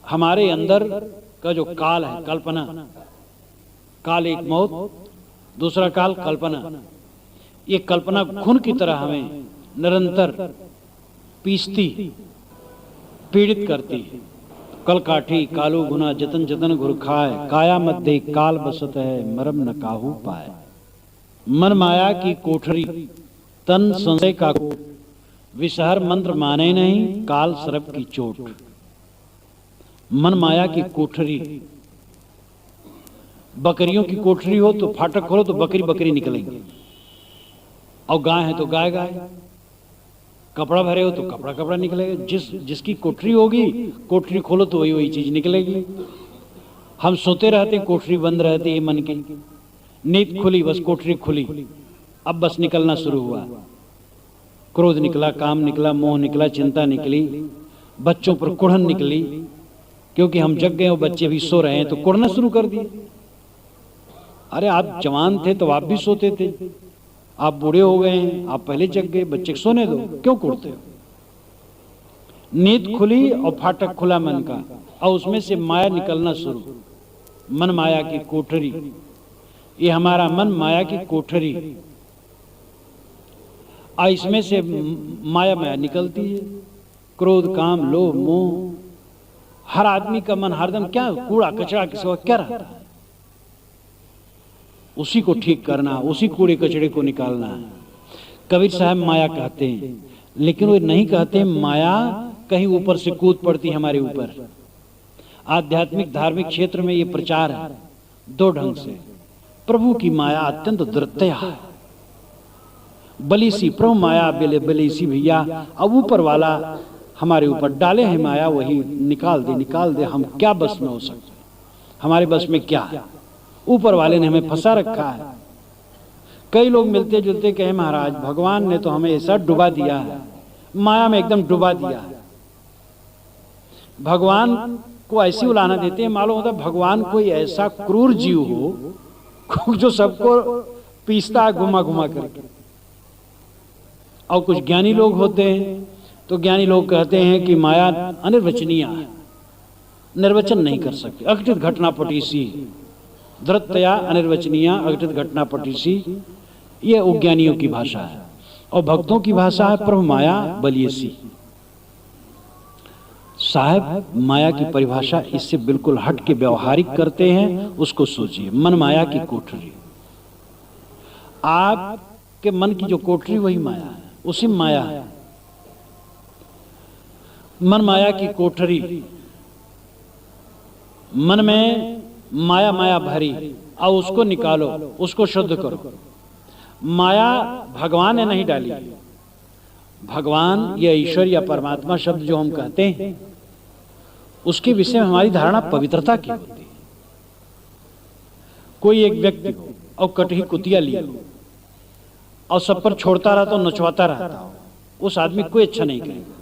हमारे अंदर का जो काल है, कल्पना काल, एक मौत, दूसरा काल कल्पना। ये कल्पना खून की तरह हमें निरंतर पीसती, पीड़ित करती है। कल काठी कालू गुना जतन जतन घुर खाए, काया मध्य काल बसत है मरम न काहू पाए। मन माया की कोठरी तन संशय का कोट, विषहर मंत्र माने नहीं काल सरप की चोट। मन माया की कोठरी, बकरियों की कोठरी हो तो फाटक खोलो तो बकरी बकरी निकलेंगे, और गाय है तो गाय गाय। कपड़ा भरे हो तो कपड़ा कपड़ा निकलेगा। जिसकी कोठरी होगी, कोठरी खोलो तो वही चीज निकलेगी। हम सोते रहते, कोठरी बंद रहती है मन की। नींद खुली, बस कोठरी खुली, अब बस निकलना शुरू हुआ। क्रोध निकला, काम निकला, मोह निकला, चिंता निकली, बच्चों पर कुढ़न निकली, क्योंकि हम जग गए और बच्चे भी सो रहे हैं तो कुढ़ना शुरू कर दिए। अरे आप जवान थे तो आप भी सोते थे, आप बूढ़े हो गए हैं, आप पहले जग गए, बच्चे को सोने दो, क्यों कुढ़ते हो? नींद खुली और फाटक खुला मन का, और उसमें से माया निकलना शुरू। मन माया की कोठरी, ये हमारा मन माया की कोठरी, और इसमें से माया निकलती है। क्रोध काम लोभ मोह। हर आदमी का मन हरदम क्या कूड़ा कचरा के सिवा क्या रहता है? उसी को ठीक करना, उसी कूड़े कचड़े को निकालना है। कबीर साहब माया कहते हैं, लेकिन वो नहीं कहते माया कहीं ऊपर से कूद पड़ती हमारे ऊपर। आध्यात्मिक धार्मिक क्षेत्र में ये प्रचार है दो ढंग से। प्रभु की माया अत्यंत दृढ़तया है, बली सी प्रभु माया बली सी भैया। अब ऊपर वाला हमारे ऊपर डाले है माया, वही निकाल दे। हम क्या बस में हो सकते? हमारे बस में क्या है? ऊपर वाले ने हमें फंसा रखा है। कई लोग मिलते जुलते कहे महाराज भगवान ने तो हमें ऐसा डुबा दिया है, माया में एकदम डुबा दिया है। भगवान को ऐसी उलाहना देते हैं, मालूम होता है भगवान कोई ऐसा क्रूर जीव हो जो सबको पीसता है घुमा घुमा करके। और कुछ ज्ञानी लोग होते हैं तो ज्ञानी लोग कहते हैं कि माया अनिर्वचनीय है, निर्वचन नहीं कर सकते। अघटित घटना पटीसी, धृतया अनिर्वचनीय अघटित घटना पटीसी, ये उज्ञानियों की भाषा है। और भक्तों की भाषा है प्रभु माया बलियसी। साहब माया की परिभाषा इससे बिल्कुल हट के व्यवहारिक करते हैं। उसको सोचिए, मन माया की कोठरी। आपके मन की जो कोठरी वही माया है, उसी माया है। मन माया की कोठरी, मन में माया माया भरी, और उसको निकालो, उसको शुद्ध करो। माया भगवान ने नहीं डाली। भगवान या ईश्वर या परमात्मा शब्द जो हम कहते हैं उसके विषय में हमारी धारणा पवित्रता की होती है। कोई एक व्यक्ति हो और कटही कुतिया लिया हो और सब पर छोड़ता रहता, तो नचवाता रहता हो, उस आदमी कोई अच्छा नहीं करेगा।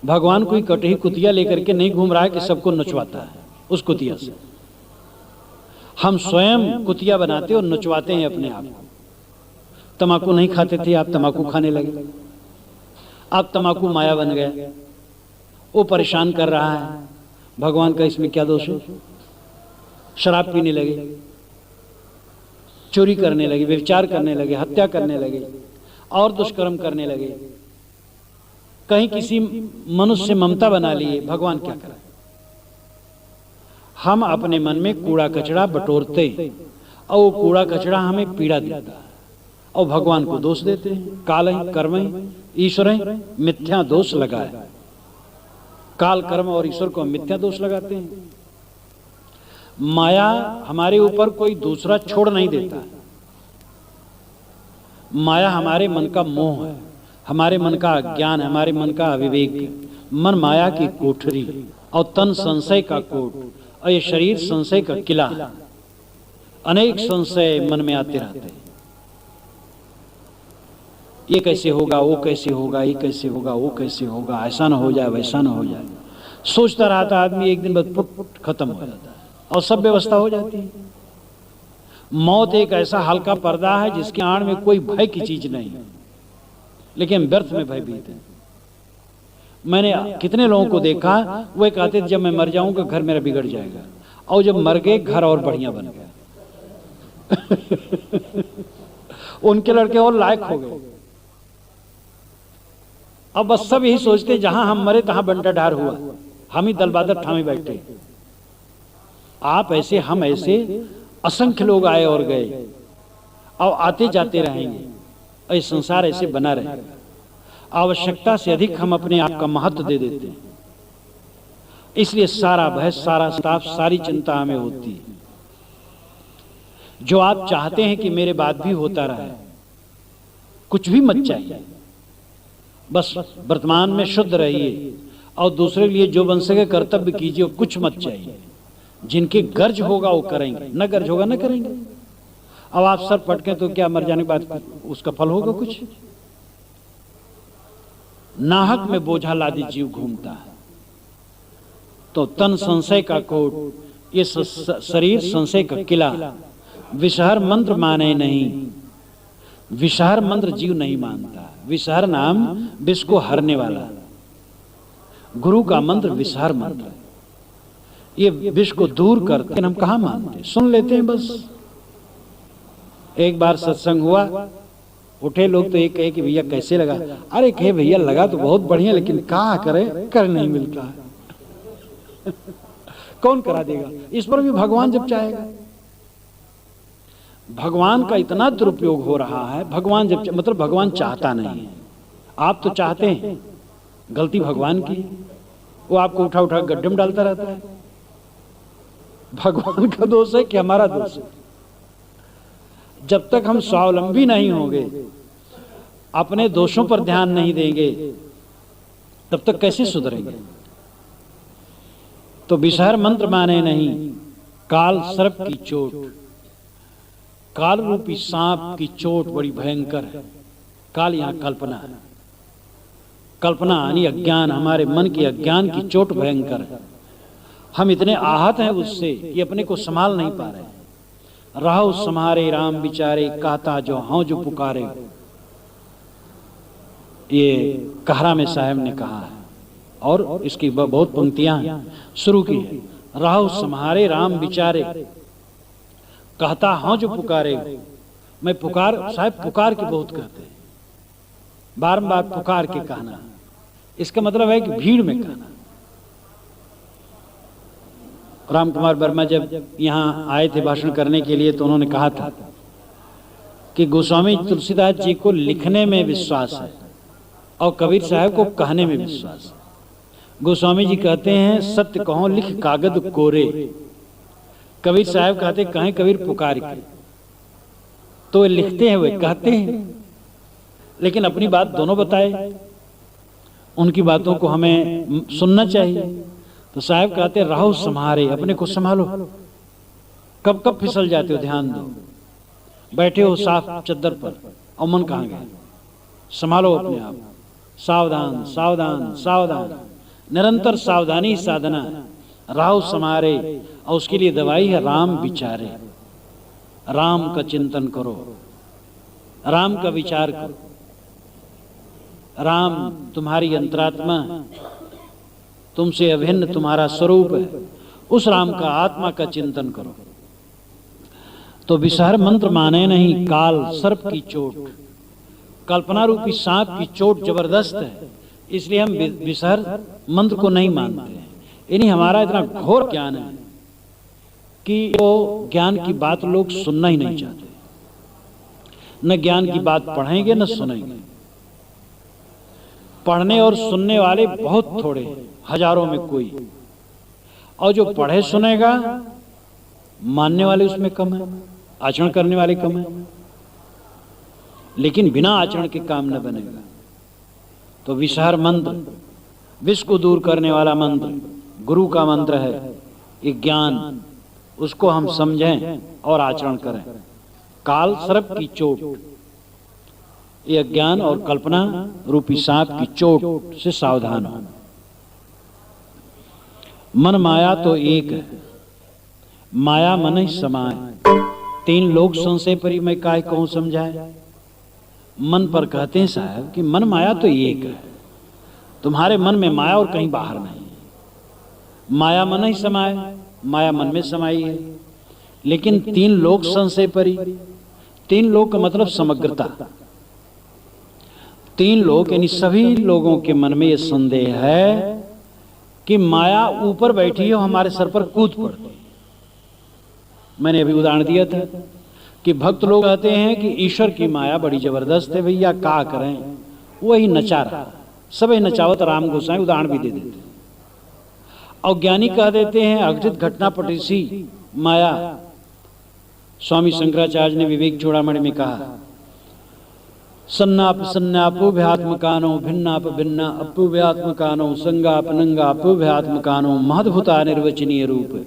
भगवान कोई कटही कुतिया लेकर के नहीं घूम रहा है कि सबको नचवाता है उस कुतिया से। हम स्वयं कुतिया बनाते और नचवाते हैं अपने आप को। तमाकू नहीं खाते थे, आप तमाकू खाने लगे, आप तमाकू माया बन गए, वो परेशान कर रहा है। भगवान का इसमें क्या दोष है? शराब पीने लगे, चोरी करने लगे, व्यभिचार करने लगे, हत्या करने लगे और दुष्कर्म करने लगे, कहीं किसी मनुष्य से ममता बना लिए। भगवान क्या करे? हम अपने मन में कूड़ा कचरा बटोरते और वो कूड़ा कचरा हमें पीड़ा देता है और भगवान को दोष देते हैं। काल कर्म ईश्वर मिथ्या दोष लगाए। काल कर्म और ईश्वर को मिथ्या दोष लगाते हैं। माया हमारे ऊपर कोई दूसरा छोड़ नहीं देता। माया हमारे मन का मोह है, हमारे मन का अज्ञान, हमारे मन का अविवेक। मन माया की कोठरी और तन संशय का कोट और ये शरीर संशय का किला। अनेक संशय मन में आते रहते हैं। ये कैसे होगा, वो कैसे होगा, ये कैसे होगा, वो कैसे होगा, ऐसा ना हो जाए, वैसा ना हो जाए। सोचता रहता आदमी, एक दिन बाद पुट खत्म हो जाता है और सब व्यवस्था हो जाती है। मौत एक ऐसा हल्का पर्दा है जिसके आड़ में कोई भय की चीज नहीं, लेकिन व्यर्थ में भयभीत है। मैंने कितने लोगों को देखा, वो कहते थे जब मैं मर जाऊंगा घर मेरा बिगड़ जाएगा, और जब मर गए घर और बढ़िया बन गया। उनके लड़के और लायक हो गए। अब बस सब यही सोचते जहां हम मरे तहां बंटाढार हुआ, हम ही दलबादर थामे बैठे। आप ऐसे, हम ऐसे, असंख्य लोग आए और गए और आते जाते रहेंगे और ये संसार ऐसे बना रहेगा। आवश्यकता से अधिक हम अपने आप का महत्व दे देते हैं, इसलिए सारा भय, सारा ताप, सारी चिंता हमें होती है। जो आप चाहते हैं कि मेरे बाद भी होता रहे, कुछ भी मत चाहिए, बस वर्तमान में शुद्ध रहिए और दूसरे के लिए जो बन सके कर्तव्य कीजिए, कुछ मत चाहिए। जिनके गर्ज होगा वो करेंगे, न गर्ज होगा न करेंगे। अब आप सर पटके तो क्या मर जाने के बाद उसका फल होगा कुछ? नाहक में बोझा लादी जीव घूमता है। तो तन संशय का कोट, ये शरीर संशय का किला। विषहर मंत्र माने नहीं, विषहर मंत्र जीव नहीं मानता। विषहर नाम विष को हरने वाला, गुरु का मंत्र विषहर मंत्र है। ये विष को दूर करते, हम कहाँ मानते, सुन लेते हैं बस। एक बार सत्संग हुआ, उठे लोग तो एक कहे कि भैया कैसे लगा? अरे कहे भैया लगा तो बहुत बढ़िया, लेकिन क्या करे, कर नहीं मिलता है। कौन करा देगा? इस पर भी भगवान जब चाहेगा। भगवान का इतना दुरुपयोग हो रहा है। भगवान जब मतलब भगवान चाहता नहीं है, आप तो चाहते हैं। गलती भगवान की, वो आपको उठा उठा गड्ढे में डालता रहता है। भगवान का दोष है कि हमारा दोष है? जब तक हम स्वावलंबी नहीं होंगे, अपने दोषों पर ध्यान नहीं देंगे, तब तक कैसे सुधरेंगे? तो विषहर मंत्र माने नहीं, काल सर्प की चोट, काल रूपी सांप की चोट बड़ी भयंकर है। काल यहां कल्पना है। कल्पना यानी अज्ञान, हमारे मन के अज्ञान की चोट भयंकर है। हम इतने आहत हैं उससे कि अपने को संभाल नहीं पा रहे। रहो सम्हारे राम विचारे, कहता जो हाँ जो पुकारे, ये कहरा में साहब ने कहा है और इसकी बहुत पंक्तियां शुरू की है। रहो सम्हारे राम विचारे, कहता हाँ जो पुकारे। मैं पुकार, साहब पुकार के बहुत कहते हैं, बारंबार पुकार के कहना, इसका मतलब है कि भीड़ में कहना। राम कुमार वर्मा जब यहाँ आए थे भाषण करने के लिए तो उन्होंने कहा था कि गोस्वामी तुलसीदास जी को लिखने में विश्वास है और कबीर साहब को कहने में विश्वास है। गोस्वामी जी कहते हैं सत्य कहो लिख कागज कोरे, कबीर साहब कहते कहें कबीर पुकार के। तो वे लिखते हैं, वे कहते हैं, लेकिन अपनी बात दोनों बताए, उनकी बातों को हमें सुनना चाहिए। तो साहब कहते रहो संभारे, अपने को संभालो, कब कब फिसल जाते हो ध्यान दो, बैठे हो साफ चद्दर पर और मन कहाँ गया, संभालो अपने आप, सावधान सावधान सावधान, निरंतर सावधानी साधना, रहो संभारे। और उसके लिए दवाई है राम विचारे, राम का चिंतन करो, राम का विचार करो। राम तुम्हारी अंतरात्मा, तुमसे अभिन्न तुम्हारा स्वरूप है, उस राम का आत्मा का चिंतन करो। तो विषहर मंत्र माने नहीं काल सर्प की चोट, कल्पना रूपी सांप की चोट जबरदस्त है, इसलिए हम विषहर मंत्र को नहीं मानते हैं। यानी हमारा इतना घोर ज्ञान है कि वो ज्ञान की बात लोग सुनना ही नहीं चाहते, न ज्ञान की बात पढ़ेंगे न सुनेंगे। पढ़ने और सुनने वाले बहुत थोड़े, हजारों में कोई, और जो पढ़े सुनेगा मानने वाले उसमें कम है, आचरण करने वाले कम है। लेकिन बिना आचरण के काम न बनेगा। तो विषहर मंत्र विष को दूर करने वाला मंत्र, गुरु का मंत्र है, ये ज्ञान, उसको हम समझें और आचरण करें। काल सर्प की चोट, ये अज्ञान और कल्पना रूपी सांप की चोट से सावधान हो। मन माया तो एक है, माया मन ही समाय, तीन लोग संशय परी मैं काय कहूं समझाए। मन पर कहते हैं साहब कि मन माया तो एक है, तुम्हारे मन में माया और कहीं बाहर नहीं है। माया मन ही समाय, माया मन में समाई है। लेकिन तीन लोग संशय परी, तीन लोग का मतलब समग्रता। तीन लोग यानी सभी लोगों के मन में यह संदेह है कि माया ऊपर बैठी है, हमारे सर पर कूद पड़ती। मैंने अभी उदाहरण दिया था कि भक्त लोग कहते हैं कि ईश्वर की माया बड़ी जबरदस्त है, भैया क्या करें, वही नचा रहा, सबे नचावत राम गोसाई उदाहरण भी दे देते। और ज्ञानी कह देते हैं अघटित घटना पटिसी माया। स्वामी शंकराचार्य ने विवेक चूड़ामणि में कहा, सन्नाप सन्नापोभ्यात्मकानो भिन्नाप भिन्ना अपूभ्यात्मकानो संगाप नंगापोभ्यात्मकानो महद्भुता निर्वचनीय रूप।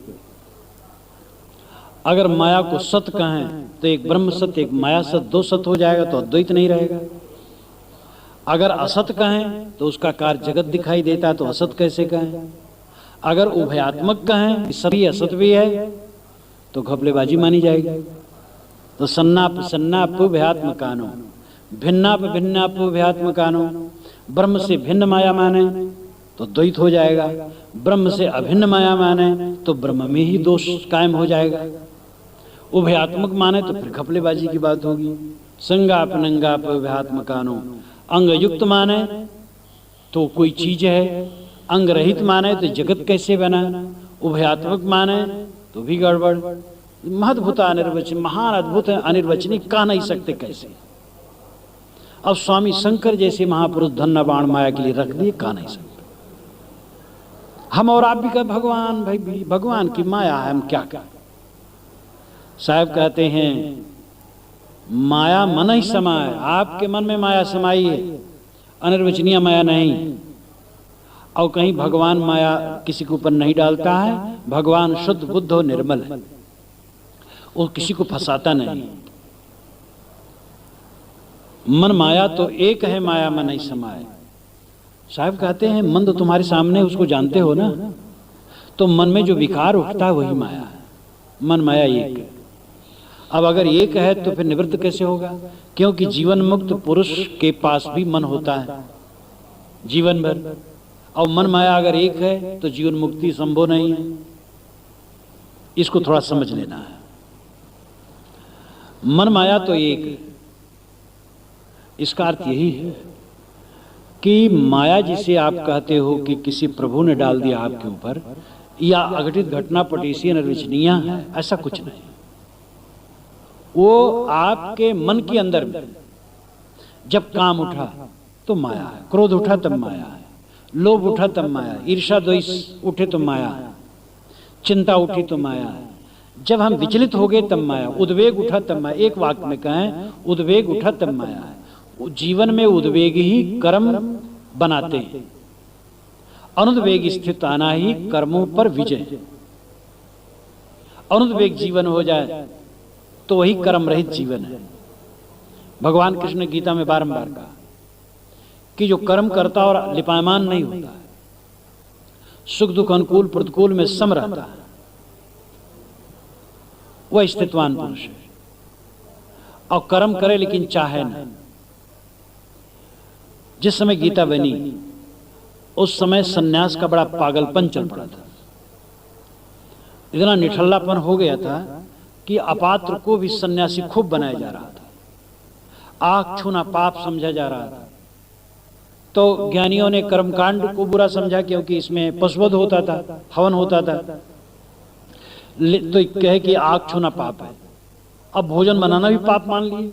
अगर माया को सत कहें तो एक ब्रह्म सत्य एक माया सत्य, दो सत्य हो जाएगा तो अद्वैत नहीं रहेगा। अगर असत कहें तो उसका कार्य जगत दिखाई देता तो असत कैसे कहें। अगर उभयात्मक कहें कि सभी असत भी है तो घपलेबाजी मानी जाएगी। तो सन्नाप सन्नापोभ्यात्मकानो भिन्नाप भिन्नापोभ्यात्मकानो, ब्रह्म से भिन्न माया माने तो द्वैत हो जाएगा, ब्रह्म से अभिन्न माया माने तो ब्रह्म में ही दोष कायम हो जाएगा। उभयात्मक माने तो फिर घपलेबाजी की बात होगी। संगाप नंगापोभ्यात्मकानो, अंग युक्त माने तो कोई चीज है, अंग रहित माने तो जगत कैसे बना, उभयात्मक माने तो भी गड़बड़। महद्भुत अनिर्वचन, महान अद्भुत है, अनिर्वचनीय कह नहीं सकते कैसे। अब स्वामी शंकर जैसे महापुरुष धन्ना बाण माया के लिए रख दिए, कह नहीं सकते। हम और आप भी कह भगवान, भाई भगवान की माया है, हम क्या करें। साहब कहते हैं माया मन ही समाये, आपके मन में माया समाई है, अनिर्वचनीय माया नहीं। और कहीं भगवान माया किसी के ऊपर नहीं डालता है, भगवान शुद्ध बुद्ध और निर्मल है, वो किसी को फंसाता नहीं। मन माया तो एक है, माया मन नहीं समाये। साहब कहते हैं मन तो तुम्हारे सामने, उसको जानते हो ना। तो मन में जो विकार उठता है वही माया है। मन माया एक है। अब अगर एक है तो फिर निवृत्त कैसे होगा? क्योंकि जीवन मुक्त पुरुष के पास भी मन होता है जीवन भर, और मन माया अगर एक है तो जीवन मुक्ति संभव नहीं है। इसको थोड़ा समझ लेना है। मन माया तो एक है, इसका अर्थ यही है कि माया जिसे आप कहते हो कि किसी प्रभु ने डाल दिया आपके ऊपर, या अघटित घटना पटीसी निर्वचनीय है, ऐसा कुछ नहीं। वो आपके मन के अंदर में जब काम उठा तो माया है, क्रोध उठा तब माया है, लोभ उठा तब माया है, ईर्ष्या द्वेष उठे तो माया है, चिंता उठी तो माया है। जब हम विचलित हो गए तब माया, उद्वेग उठा तब माया। एक वाक्य में कहें, उद्वेग उठा तब माया है। जीवन में उद्वेग ही कर्म बनाते हैं। अनुद्वेग स्थित आना ही कर्मों पर विजय। अनुद्वेग जीवन हो जाए तो वही कर्म रहित जीवन है। भगवान कृष्ण ने गीता में बारंबार कहा कि जो कर्म करता और लिपायमान नहीं होता, सुख दुख अनुकूल प्रतिकूल में सम रहता है, वह स्थितवान पुरुष है। और कर्म करे लेकिन चाहे नहीं। जिस समय गीता बनी उस समय सन्यास का बड़ा पागलपन चल पड़ा था। इतना निठल्लापन हो गया था कि अपात्र को भी सन्यासी खूब बनाया जा रहा था। आँख छूना पाप समझा जा रहा था। तो ज्ञानियों ने कर्मकांड को बुरा समझा क्योंकि इसमें पशुवध होता था, हवन होता था। तो कहे कि आँख छूना पाप है। अब भोजन बनाना भी पाप मान लिए।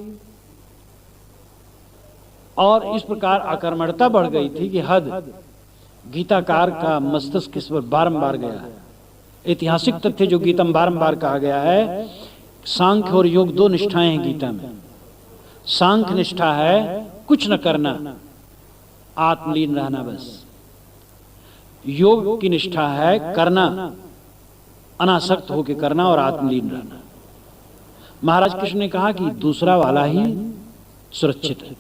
और इस प्रकार आक्रमणता बढ़ गई थी कि हद। गीताकार का मस्तिष्क इस पर बारंबार गया है। ऐतिहासिक तथ्य जो गीता में बारंबार कहा गया है, सांख्य और योग दो निष्ठाएं हैं गीता में। सांख्य निष्ठा है कुछ न करना, आत्मलीन रहना बस। योग की निष्ठा है करना, अनासक्त होकर करना और आत्मलीन रहना। महाराज कृष्ण ने कहा कि दूसरा वाला ही सुरक्षित है।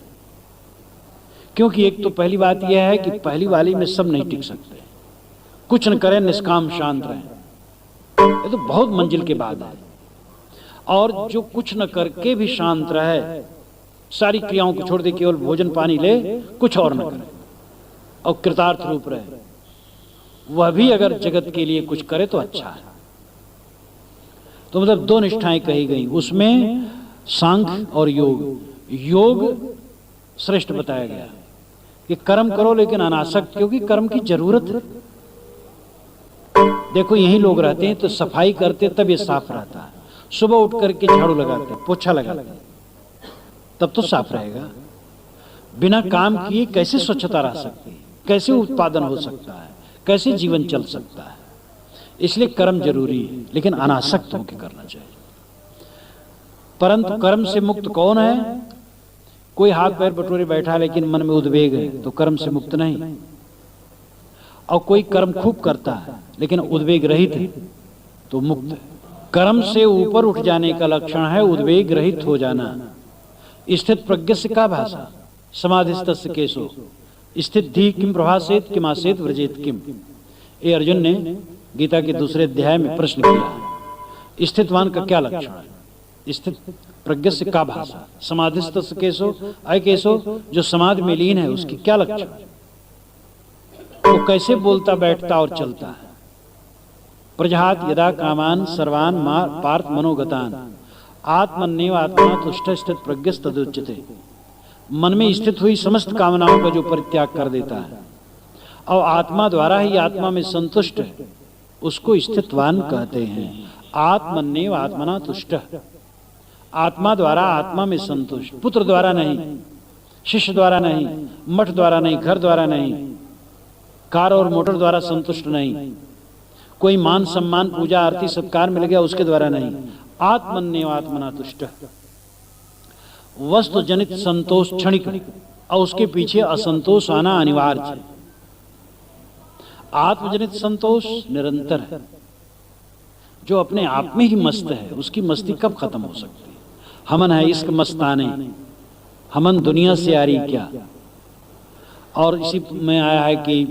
क्योंकि एक तो पहली बात यह है कि पहली वाली में सब नहीं टिक सकते। कुछ न करें, निष्काम शांत रहें, ये तो बहुत मंजिल के बाद है। और जो कुछ न करके भी शांत रहे, सारी क्रियाओं को छोड़ दे, केवल भोजन पानी ले, कुछ और न करे और कृतार्थ रूप रहे, वह भी अगर जगत के लिए कुछ करे तो अच्छा है। तो मतलब दो निष्ठाएं कही गई, उसमें सांख्य और योग। योग श्रेष्ठ बताया गया कि कर्म करो लेकिन अनासक्त, क्योंकि कर्म की जरूरत है। देखो यही लोग रहते हैं तो सफाई करते तब ये साफ रहता है। सुबह उठ करके झाड़ू लगाते, पोछा लगाते, तब तो साफ रहेगा। बिना काम किए कैसे स्वच्छता रह सकती है, कैसे उत्पादन हो सकता है, कैसे जीवन चल सकता है। इसलिए कर्म जरूरी है, लेकिन अनासक्त होकर करना चाहिए। परंतु कर्म से मुक्त कौन है? कोई हाथ पैर बटोरे बैठा लेकिन मन में उद्वेग है तो कर्म से मुक्त नहीं। और कोई कर्म खूब करता है लेकिन उद्वेग रहित है तो मुक्त है। कर्म से ऊपर उठ जाने का लक्षण है उद्वेग रहित हो जाना। स्थित प्रज्ञस्य का भाषा समाधिस्तस्य केशो स्थित धी किम प्रभासेत किम आसेत व्रजेत किम। ये अर्जुन ने गीता के दूसरे अध्याय में प्रश्न किया। स्थितवान का क्या लक्षण है? स्थित प्रज्ञस्य का भाषा समाधिस्तस्य केशो, अय केशो जो समाधि में लीन है उसकी क्या लक्षण है? वो कैसे बोलता बैठता और चलता है? प्रजहात यदा कामान सर्वान पार्थ मनोगतान आत्मन्येव आत्मा तुष्ट स्थित प्रज्ञस्य तदुच्यते। मन में स्थित हुई समस्त कामनाओं का जो परित्याग कर देता है और आत्मा द्वारा ही आत्मा में संतुष्ट है, उसको स्थितवान कहते हैं। आत्मन्येव आत्मना तुष्ट, आत्मा द्वारा आत्मा में संतुष्ट, पुत्र द्वारा नहीं, शिष्य द्वारा नहीं, मठ द्वारा नहीं, घर द्वारा नहीं, कार और मोटर द्वारा संतुष्ट नहीं, कोई मान सम्मान पूजा आरती सत्कार मिल गया उसके द्वारा नहीं। आत्मन्येव आत्मना तुष्ट। वस्तु जनित संतोष क्षणिक और उसके पीछे असंतोष आना अनिवार्य है। आत्मजनित संतोष निरंतर है। जो अपने आप में ही मस्त है उसकी मस्ती कब खत्म हो सकती है? हमन है इश्क मस्ताने, हमन दुनिया से यारी क्या। और इसी में आया है कि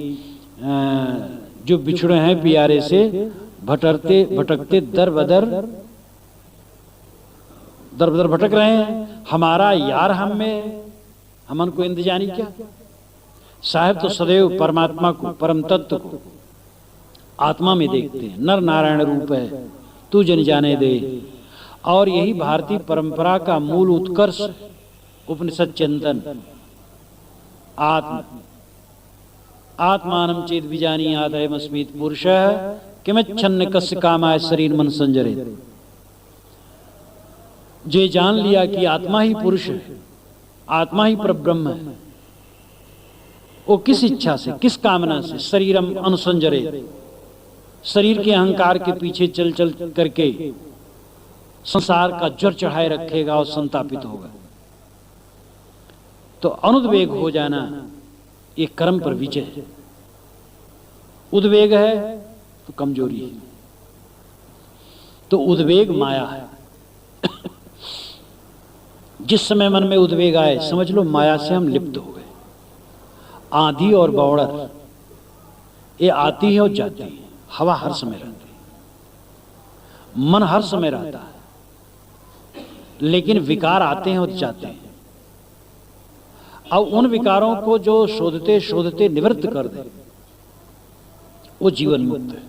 जो बिछड़े हैं प्यारे से भटकते भटकते दर बदर भटक रहे हैं, हमारा यार हम में हमन को इंतजानी क्या। साहब तो सदैव परमात्मा को, परम तत्व को आत्मा में देखते हैं। नर नारायण रूप है तू जन जाने दे। और यही भारतीय परंपरा का मूल उत्कर्ष उपनिषद चिंतन। आत्मानं चेत विजानीयात अयमस्मीति पुरुषः किमच्छन्न कस्य कामाय शरीर मन संजरेत। जे जान लिया कि आत्मा ही पुरुष है, आत्मा ही परब्रह्म है, वो किस इच्छा से, किस कामना से शरीरम अनुसंजरे, शरीर के अहंकार के पीछे चल चल करके संसार का ज्वर चढ़ाए रखेगा और संतापित होगा। तो अनुद्वेग हो जाना ये कर्म पर विजय है। उद्वेग है तो कमजोरी है। तो उद्वेग माया है। जिस समय मन में उद्वेग आए समझ लो माया से हम लिप्त हो गए। आंधी और बौड़र ये आती है और जाती है। हवा हर समय रहती है, मन हर समय रहता है, लेकिन विकार आते हैं और जाते हैं। अब उन विकारों को जो शोधते शोधते निवृत्त कर दे वो जीवन मुक्त है।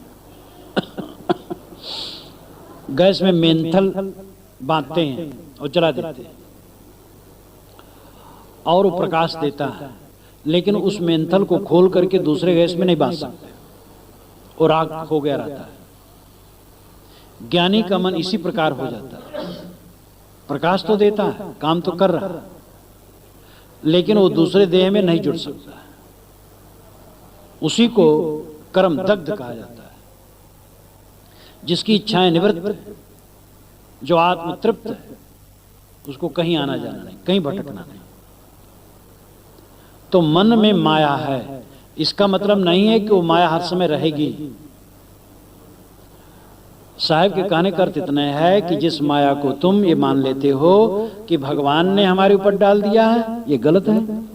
गैस में मेंथल बांधते हैं और जला देते हैं और वो प्रकाश देता है, लेकिन उस मेंथल को खोल करके दूसरे गैस में नहीं बांध सकते, और आग हो गया रहता है। ज्ञानी का मन इसी प्रकार हो जाता है। प्रकाश तो देता है, काम तो कर रहा है, लेकिन वो दूसरे देह में नहीं जुड़ सकता। उसी को कर्म दग्ध कहा जाता है। जिसकी इच्छाएं निवृत्त है, जो आत्म तृप्त है, उसको कहीं आना जाना नहीं, कहीं भटकना नहीं। तो मन में माया है, इसका मतलब नहीं है कि वो माया हर समय रहेगी। साहब के कहने का अर्थ इतना है कि जिस माया को तुम ये मान लेते हो कि भगवान ने हमारे ऊपर डाल दिया है, ये गलत है।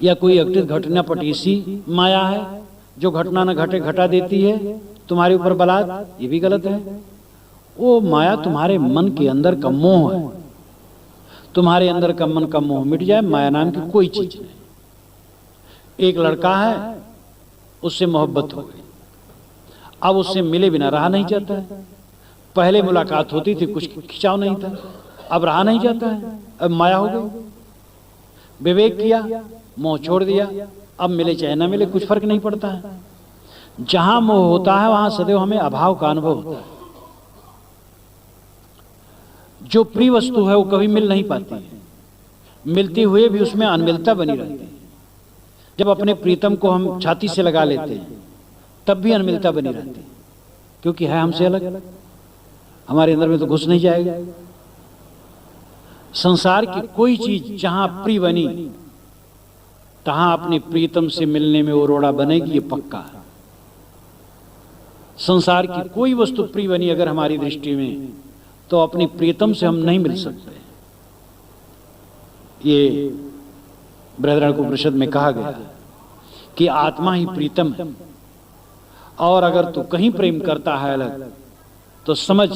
या कोई अकृत घटना पटीसी माया है जो घटना न घटे घटा देती है तुम्हारे ऊपर बलात्, ये भी गलत है। वो माया तुम्हारे मन के अंदर का मोह है। तुम्हारे अंदर का मन का मोह मिट जाए, माया नाम की कोई चीज नहीं। एक लड़का है, उससे मोहब्बत हो गई, अब उससे मिले बिना रहा नहीं जाता है। पहले मुलाकात होती थी, कुछ खिंचाव नहीं था, अब रहा नहीं जाता है, अब माया हो गई। विवेक किया, मोह छोड़ दिया, अब मिले चाहे ना मिले कुछ फर्क नहीं पड़ता है। जहां मोह होता है वहां सदैव हमें अभाव का अनुभव होता है। जो प्रिय वस्तु है वो कभी मिल नहीं पाती है, मिलती हुए भी उसमें अनमिलता बनी रहती है। जब अपने प्रीतम को हम छाती से लगा लेते हैं तब भी अनमिलता बनी रहती है, क्योंकि है हमसे अलग, हमारे अंदर में तो घुस नहीं जाएगा। संसार की कोई चीज जहां प्रिय बनी तहां अपने प्रीतम से मिलने में वो रोड़ा बनेगी, ये पक्का है। संसार की कोई वस्तु प्रिय बनी अगर हमारी दृष्टि में, तो अपनी प्रीतम से हम नहीं मिल सकते। ये बृहदारण्यकोपनिषद में कहा गया कि आत्मा ही प्रीतम है, और अगर तू कहीं प्रेम करता है अलग, तो समझ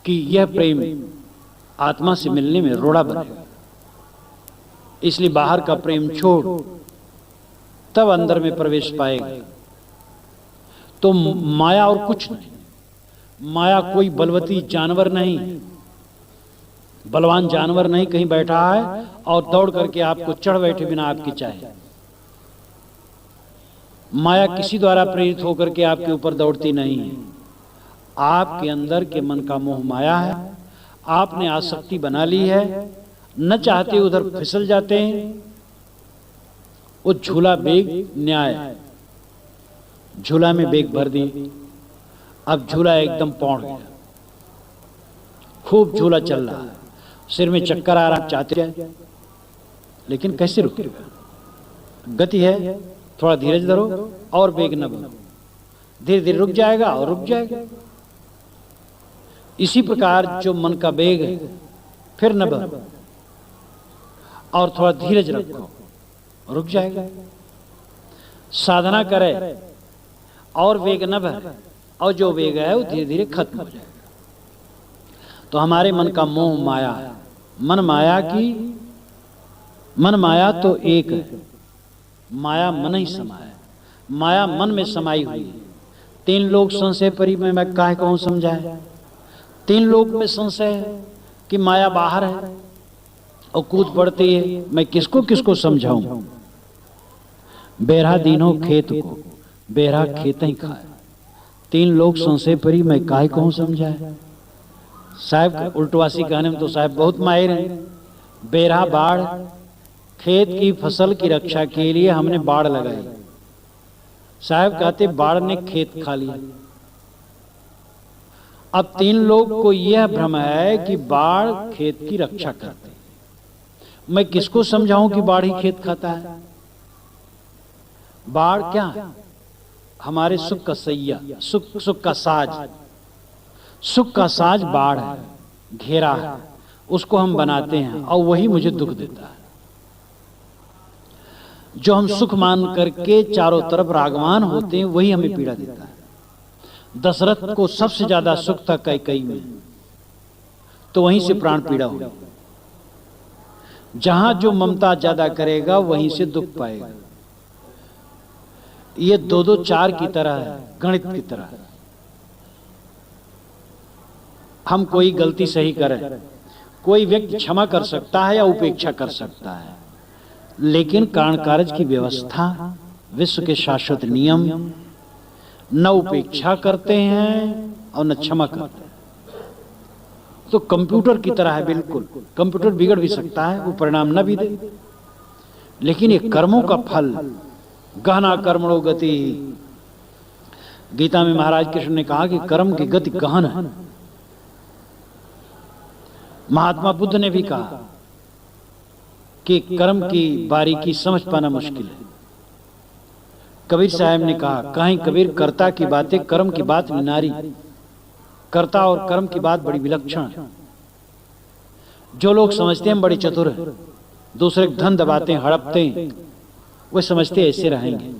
कि यह प्रेम आत्मा से मिलने में रोड़ा बनेगा। इसलिए बाहर का प्रेम छोड़, तब अंदर में प्रवेश पाएगा। तो माया और कुछ नहीं। माया कोई बलवती जानवर नहीं, बलवान जानवर नहीं कहीं बैठा है और दौड़ करके आपको चढ़ बैठे बिना आपकी चाहे। माया किसी द्वारा प्रेरित होकर के आपके ऊपर दौड़ती नहीं है। आपके अंदर के मन का मोह माया है, आपने आसक्ति बना ली है, न चाहते उधर फिसल जाते हैं। वो झूला बेग न्याय, झूला में बेग भर दी, अब झूला एकदम पौड़ गया, खूब झूला चल रहा है, सिर में चक्कर आ रहा, चाहते हैं लेकिन कैसे रुकेगा। गति है, थोड़ा धीरज धरो और बेग न बनो, धीरे धीरे रुक जाएगा और रुक जाएगा। इसी प्रकार जो मन का बेग है, फिर न बनो और थोड़ा धीरज रखो, रुक जाएगा। साधना करे और वेग न बढ़े, और जो वेग है वो धीरे धीरे खत्म हो जाएगा। तो हमारे मन का मोह माया है। मन माया तो एक है, माया मन ही समाया, माया मन में समाई हुई है। 3 लोक संशय परी में मैं काहे कहूं समझाए। 3 लोक में संशय है कि माया बाहर है और कूद पड़ती है, मैं किसको किसको समझाऊं। बेरा दीनों खेत को, बेरा खेत ही खाए। 3 लोक संशय परी मैं काहे कहूं समझाए। साहब उल्टवासी कहने में तो साहब बहुत माहिर हैं। बेरा बाढ़, खेत की फसल की रक्षा के लिए हमने बाढ़ लगाई। साहब कहते बाढ़ ने खेत खा लिया। अब 3 लोग को यह भ्रम है कि बाढ़ खेत की रक्षा करते। मैं किसको समझाऊं कि बाढ़ ही खेत खाता है। बाढ़ क्या है? हमारे सुख का सैया, सुख का साज। सुख का साज बाढ़ है, घेरा है, उसको हम बनाते हैं और वही मुझे दुख देता है। जो हम सुख मान करके चारों तरफ रागवान होते हैं वही हमें पीड़ा देता है। दशरथ को सबसे ज्यादा सुख था कैकेयी में, तो वहीं से प्राण पीड़ा हुई। जहां जो ममता ज्यादा करेगा वहीं से दुख पाएगा। ये 2-2 4 की तरह है, गणित की तरह है। हम कोई गलती सही करें, कोई व्यक्ति क्षमा कर सकता है या उपेक्षा कर सकता है, लेकिन कारण कारज की व्यवस्था, विश्व के शाश्वत नियम न उपेक्षा करते हैं और न क्षमा करते हैं। तो कंप्यूटर की तरह है बिल्कुल। कंप्यूटर बिगड़ भी सकता है, वो परिणाम न भी दे, लेकिन ये कर्मों का फल, गहना कर्मणो गति। गीता में महाराज कृष्ण ने कहा कि कर्म की गति गहन है। महात्मा बुद्ध ने भी कहा कि कर्म की बारीकी समझ पाना मुश्किल है। कबीर साहब ने कहा, कहीं कबीर कर्ता की बातें कर्म की बात निनारी। कर्ता और कर्म की बात बड़ी विलक्षण है। जो लोग समझते हैं हम बड़े चतुर हैं, दूसरे धन दबाते हैं, हड़पते हैं, वे समझते ऐसे रहेंगे।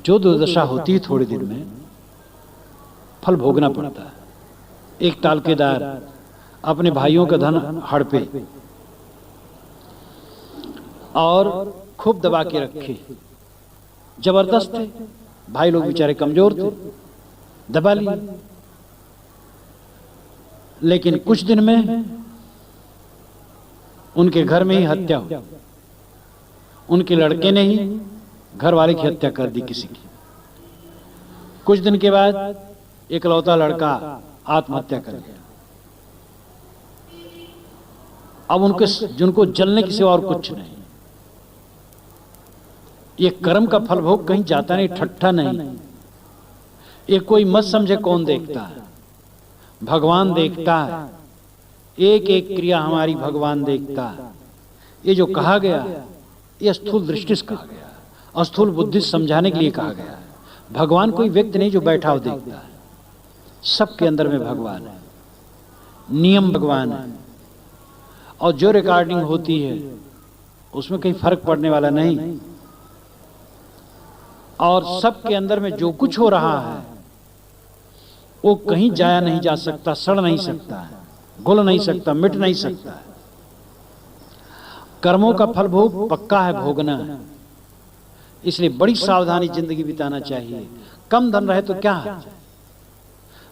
जो दुर्दशा होती है थोड़े दिन में फल भोगना पड़ता है। एक टालकेदार अपने भाइयों का धन हड़पे और खूब दबा के रखे, जबरदस्त थे भाई लोग, बेचारे कमजोर थे, दबा लिए। लेकिन कुछ दिन में उनके घर में ही हत्या हो। उनके लड़के ने ही घर वाले की हत्या कर दी किसी की। कुछ दिन के बाद इकलौता लड़का आत्महत्या कर गया। अब उनके जिनको जलने की सिवा और कुछ नहीं। ये कर्म का फल भोग कहीं जाता नहीं, ठट्ठा नहीं। ये कोई मत समझे कौन देखता है, भगवान देखता है। एक एक क्रिया हमारी भगवान देखता है। ये जो कहा गया ये स्थूल दृष्टि से कहा गया, स्थूल बुद्धि समझाने के लिए कहा गया। भगवान कोई व्यक्ति नहीं जो बैठा हो देखता है। सबके अंदर में भगवान है, नियम भगवान है, और जो रिकॉर्डिंग होती है उसमें कहीं फर्क पड़ने वाला नहीं। और सबके अंदर में जो कुछ हो रहा है वो कहीं जाया नहीं जा सकता, सड़ नहीं सकता है, घुल नहीं सकता, मिट नहीं सकता है। कर्मों का फल भोग पक्का है, भोगना है। इसलिए बड़ी सावधानी जिंदगी बिताना चाहिए। कम धन रहे तो क्या है,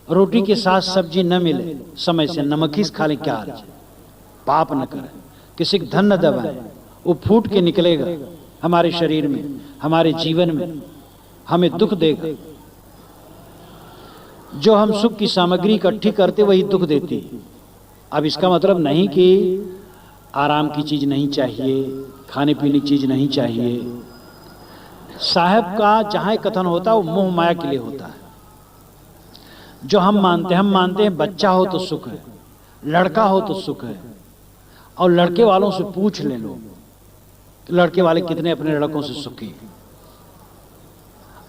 रोटी के साथ सब्जी न मिले, समय से नमकीस खा ले, क्या है, पाप न करें, किसी का धन न दबाएं, वो फूट के निकलेगा हमारे शरीर में, हमारे जीवन में, हमें दुख देगा। जो हम सुख की सामग्री इकट्ठी करते वही दुख देती। अब इसका मतलब नहीं कि आराम की चीज नहीं चाहिए, खाने पीने की चीज नहीं चाहिए। साहब का जहां कथन होता है वो मोह माया के लिए होता है। जो हम मानते हैं बच्चा हो तो सुख है, लड़का हो तो सुख है। और लड़के वालों से पूछ ले लो, लड़के वाले कितने अपने लड़कों से सुखी हैं।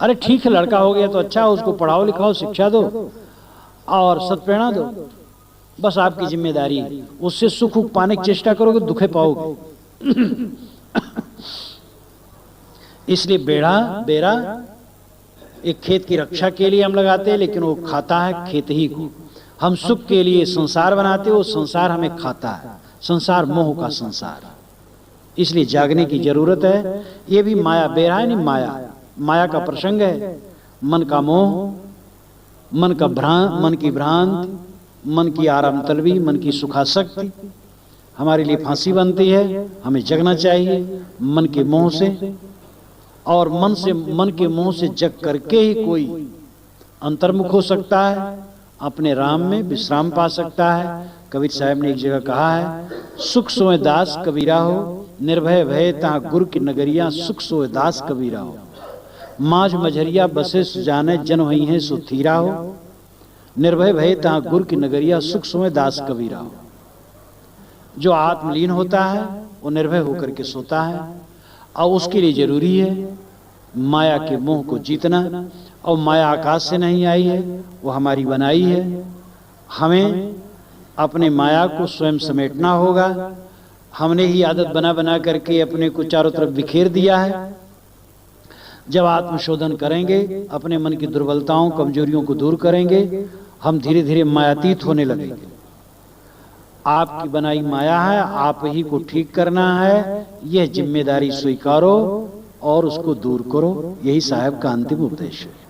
अरे ठीक है, लड़का हो गया तो अच्छा, उसको पढ़ाओ लिखाओ, शिक्षा दो और सत्प्रेरणा दो, बस आपकी जिम्मेदारी है। उससे सुख पाने की चेष्टा करोगे दुखे पाओगे। इसलिए बेरा एक खेत की रक्षा के लिए हम लगाते हैं, लेकिन वो खाता है खेत ही को। हम सुख के लिए संसार बनाते, वो संसार हमें खाता है। संसार मोह का संसार, इसलिए जागने की जरूरत है। ये भी माया, बेरा है नहीं, माया का प्रसंग है। मन का मोह, मन की भ्रांति, मन की आराम तलबी, मन की सुखासक्ति हमारे लिए फांसी बनती है। हमें जगना चाहिए मन के मोह से, और मन के मोह से जग करके ही कोई अंतर्मुख हो सकता है, अपने राम में विश्राम पा सकता है। कबीर साहब ने एक जगह कहा है, सुख सोए दास कबीरा हो, निर्भय भय ता गुरु की नगरिया, सुख सोए दास कबीरा हो। माझ मझरिया बसे सुजाने, जन वही है सुथीरा हो, निर्भय भय ता गुरु की नगरिया, सुख सोए दास कबीरा हो। जो आत्मलीन होता है वो निर्भय होकर के सोता है, और उसके लिए जरूरी है माया के मोह को जीतना। और माया आकाश से नहीं आई है, वो हमारी बनाई है। हमें अपने माया को स्वयं समेटना होगा। हमने ही आदत बना बना करके अपने को चारों तरफ बिखेर दिया है। जब आत्मशोधन करेंगे, अपने मन की दुर्बलताओं कमजोरियों को दूर करेंगे, हम धीरे धीरे मायातीत होने लगेंगे। आपकी बनाई माया है, आप ही को ठीक करना है। यह जिम्मेदारी स्वीकारो और उसको दूर करो। यही साहब का अंतिम उपदेश है।